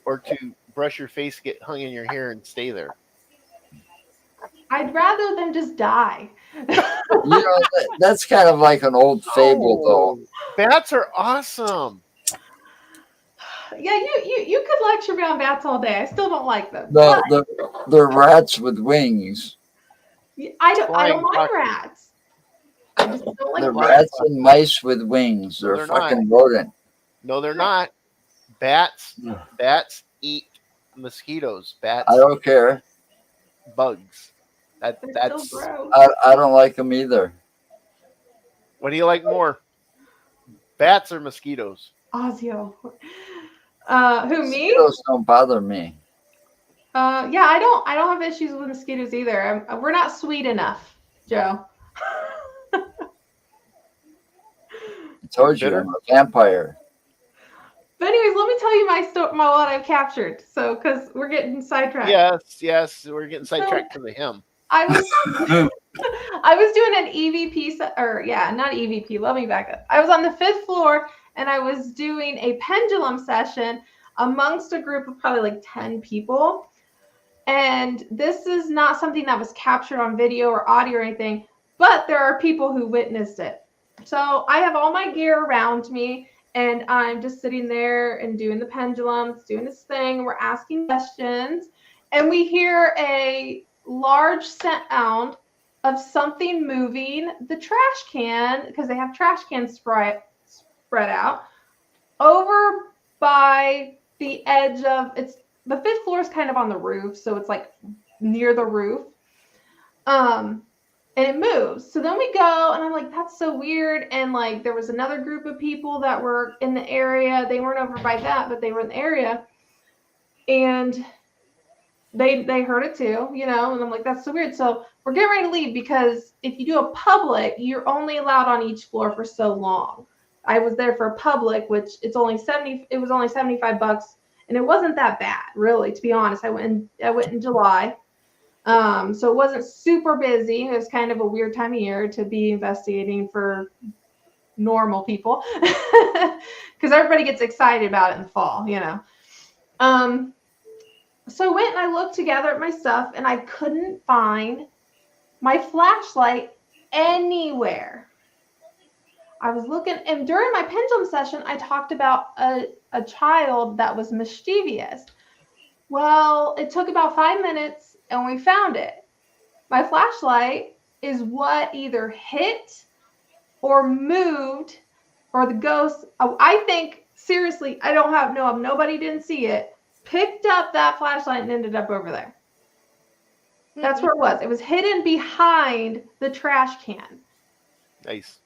S2: or to brush your face, get hung in your hair, and stay there?
S3: I'd rather them just die.
S1: That's kind of like an old fable, though.
S2: Bats are awesome.
S3: Yeah, you could lecture me on bats all day. I still don't like them.
S1: The rats with wings.
S3: I don't mind rats. I just don't like
S1: the rats and mice with wings. They're fucking rodent.
S2: No, they're not. Bats eat mosquitoes. Bats.
S1: I don't care.
S2: Bugs.
S3: That's so gross.
S1: I don't like them either.
S2: What do you like more? Bats or mosquitoes?
S3: Ozio. Who, me?
S1: Mosquitoes don't bother me.
S3: Yeah, I don't have issues with mosquitoes either. We're not sweet enough, Joe.
S1: I told you, I'm a vampire.
S3: But anyways, let me tell you my what I've captured. So, because we're getting sidetracked.
S2: Yes, we're getting sidetracked to the hymn.
S3: I was doing an EVP, not EVP. Let me back up. I was on the 5th floor, and I was doing a pendulum session amongst a group of probably like 10 people. And this is not something that was captured on video or audio or anything, but there are people who witnessed it. So I have all my gear around me, and I'm just sitting there and doing the pendulums, doing this thing. We're asking questions, and we hear a large sound of something moving the trash can, because they have trash cans spread out over by the edge of the 5th floor is kind of on the roof, so it's like near the roof. And it moves. So then we go, and I'm like, that's so weird. And like, there was another group of people that were in the area. They weren't over by that, but they were in the area. And they heard it too, and I'm like, that's so weird. So we're getting ready to leave, because if you do a public, you're only allowed on each floor for so long. I was there for a public, which it was only $75, and it wasn't that bad, really, to be honest. I went in July. So it wasn't super busy. It was kind of a weird time of year to be investigating for normal people, because everybody gets excited about it in the fall, So I went and I looked together at my stuff, and I couldn't find my flashlight anywhere. I was looking, and during my pendulum session, I talked about a child that was mischievous. Well, it took about 5 minutes, and we found it. My flashlight is what either hit or moved or the ghost, I think, seriously, I don't have, no, nobody didn't see it, picked up that flashlight and ended up over there. That's where it was. It was hidden behind the trash can.
S2: Nice.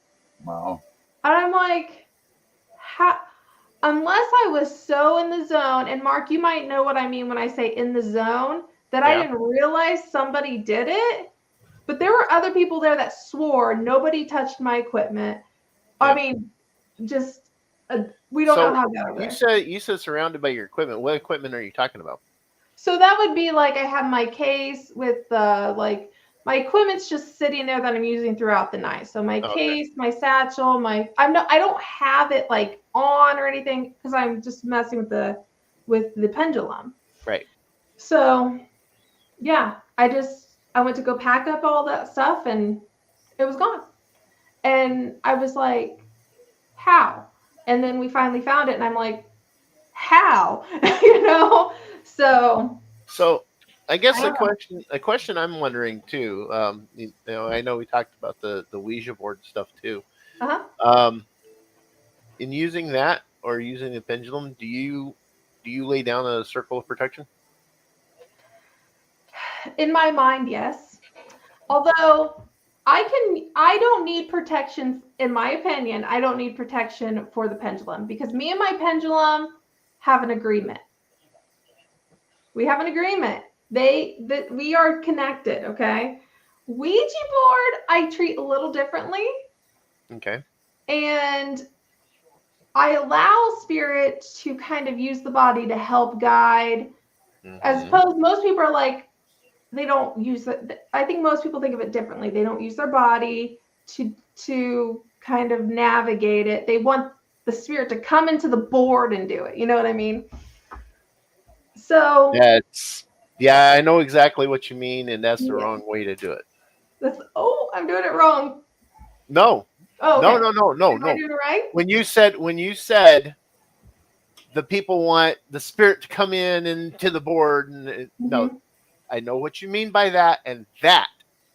S1: Wow.
S3: And I'm like, how, unless I was so in the zone, and Mark, you might know what I mean when I say in the zone, that I didn't realize somebody did it. But there were other people there that swore nobody touched my equipment.
S2: Yeah.
S3: I mean, just we don't know how that over there.
S2: You said surrounded by your equipment. What equipment are you talking about?
S3: So that would be like I have my case with like my equipment's just sitting there that I'm using throughout the night. So my case, my satchel, I don't have it like on or anything because I'm just messing with the pendulum.
S2: Right.
S3: So yeah, I went to go pack up all that stuff and it was gone. And I was like, how? And then we finally found it and I'm like, how? So
S2: I guess a question I'm wondering too. I know we talked about the Ouija board stuff too. In using that or using the pendulum, do you lay down a circle of protection?
S3: In my mind, yes. Although I don't need protection, in my opinion, I don't need protection for the pendulum because me and my pendulum have an agreement. We have an agreement. That we are connected, okay? Ouija board, I treat a little differently.
S2: Okay.
S3: And I allow spirit to kind of use the body to help guide. As opposed, most people are like, they don't use it. I think most people think of it differently. They don't use their body to kind of navigate it. They want the spirit to come into the board and do it. You know what I mean? So
S2: I know exactly what you mean, and that's the wrong way to do it.
S3: I'm doing it wrong.
S2: No.
S3: Oh, okay.
S2: No.
S3: Am I doing it right?
S2: When you said the people want the spirit to come in and to the board, and no, I know what you mean by that, and that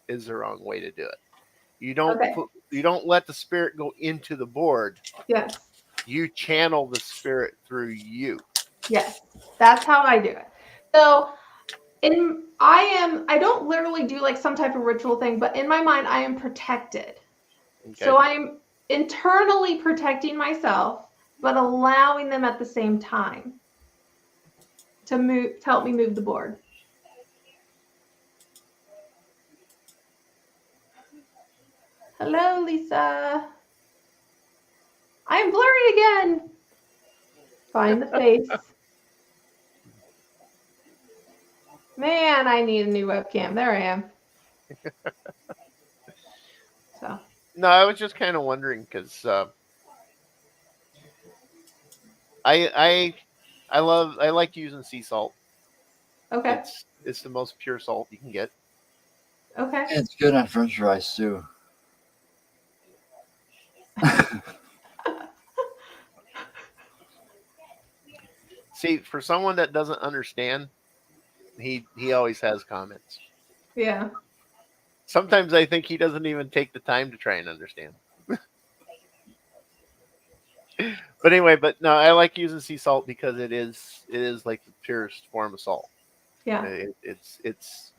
S2: is the wrong way to do it. You don't let the spirit go into the board.
S3: Yes.
S2: You channel the spirit through you.
S3: Yes, that's how I do it. So I don't literally do like some type of ritual thing, but in my mind, I am protected. Okay. So I'm internally protecting myself, but allowing them at the same time to help me move the board. Hello, Lisa. I am blurry again. Find the face. Man, I need a new webcam. There I am. So.
S2: No, I was just kind of wondering because I like using sea salt.
S3: Okay.
S2: It's the most pure salt you can get.
S3: Okay.
S1: It's good on French fries too.
S2: See, for someone that doesn't understand, he always has comments.
S3: Yeah.
S2: Sometimes I think he doesn't even take the time to try and understand. But anyway, no, I like using sea salt because it is like the purest form of salt.
S3: Yeah.
S2: It's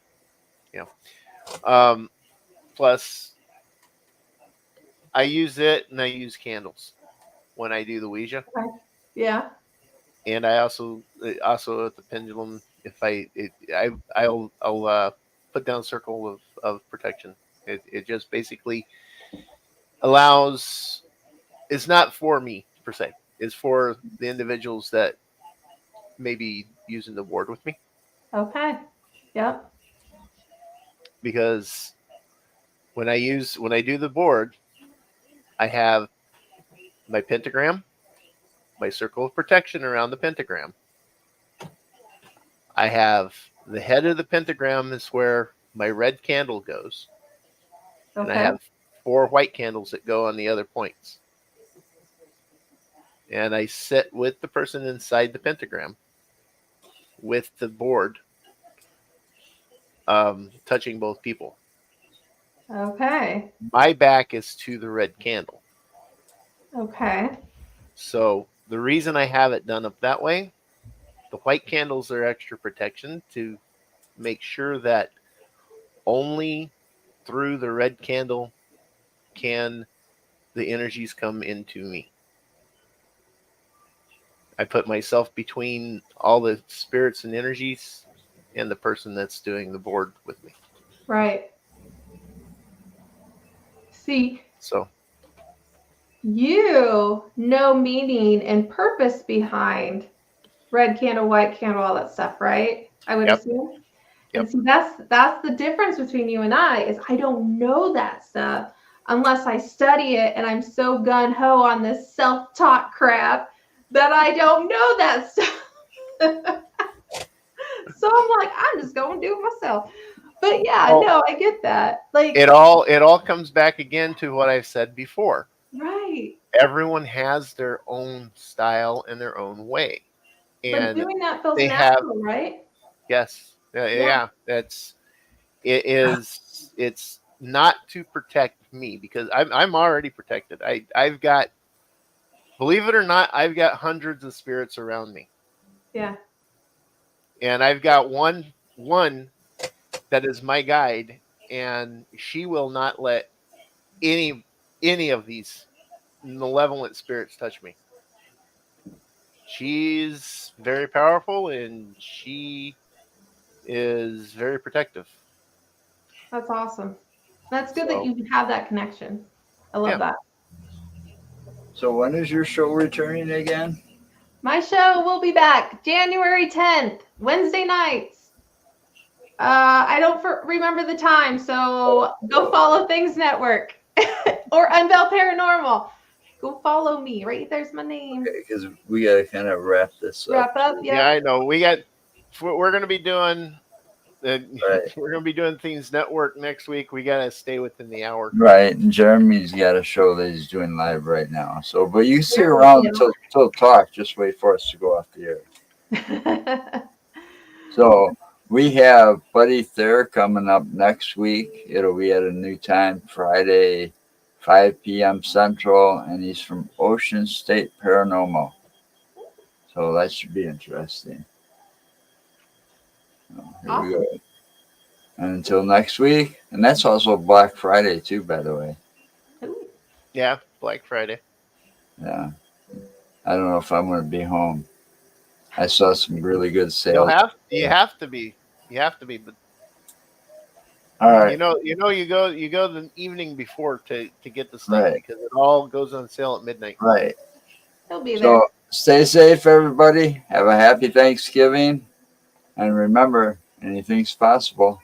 S2: plus I use it and I use candles when I do the Ouija.
S3: Okay. Yeah.
S2: And I also at the pendulum, if I'll put down a circle of protection. It just basically allows. It's not for me per se. It's for the individuals that may be using the board with me.
S3: Okay. Yep.
S2: Because when I do the board, I have my pentagram, my circle of protection around the pentagram. I have the head of the pentagram is where my red candle goes. Okay. And I have 4 white candles that go on the other points. And I sit with the person inside the pentagram with the board touching both people.
S3: Okay.
S2: My back is to the red candle.
S3: Okay.
S2: So the reason I have it done up that way, the white candles are extra protection to make sure that only through the red candle can the energies come into me. I put myself between all the spirits and energies and the person that's doing the board with me.
S3: Right. See,
S2: So
S3: you know meaning and purpose behind red candle, white candle, all that stuff, right? I would
S2: Yep.
S3: assume.
S2: Yep.
S3: And see, that's the difference between you and I is I don't know that stuff unless I study it, and I'm so gun ho on this self-taught crap that I don't know that stuff. So I'm like, I'm just going to do it myself. But yeah,
S2: Well,
S3: no, I get that. Like,
S2: it all comes back again to what I've said before.
S3: right.
S2: Everyone has their own style and their own way.
S3: But
S2: And
S3: doing that feels
S2: they have
S3: natural, right?
S2: yes. Yeah. It's not to protect me because I'm already protected. I've got, believe it or not, I've got hundreds of spirits around me.
S3: Yeah.
S2: And I've got one that is my guide, and she will not let any of these malevolent spirits touch me. She's very powerful and she is very protective.
S3: That's awesome. That's good that
S2: So,
S3: you have that connection. I love
S2: Yeah.
S3: that.
S1: So when is your show returning again?
S3: My show will be back January 10th, Wednesday nights. I don't remember the time, so go follow Things Network or Unveil Paranormal. Go follow me. Right there's my name.
S1: Because we got to kind of wrap this up.
S3: Wrap up.
S2: yeah,
S3: Yeah.
S2: I know. We're going to be doing
S1: Right.
S2: we're going to be doing Things Network next week. We got to stay within the hour.
S1: Right, and Jeremy's got a show that he's doing live right now. So, but you sit
S3: Yeah,
S1: around
S3: yeah.
S1: till talk. Just wait for us to go off the air. So we have Buddy Thayer coming up next week. It'll be at a new time, Friday, 5 p.m. Central, and he's from Ocean State Paranormal. So that should be interesting. So here we go. And until next week, and that's also Black Friday too, by the way.
S2: Yeah, Black Friday.
S1: Yeah. I don't know if I'm going to be home. I saw some really good sales.
S2: You have to be, but
S1: All right.
S2: you go the evening before to get the stuff
S1: Right.
S2: because it all goes on sale at midnight.
S1: Right.
S3: He'll be there.
S1: So stay safe, everybody. Have a happy Thanksgiving. And remember, anything's possible.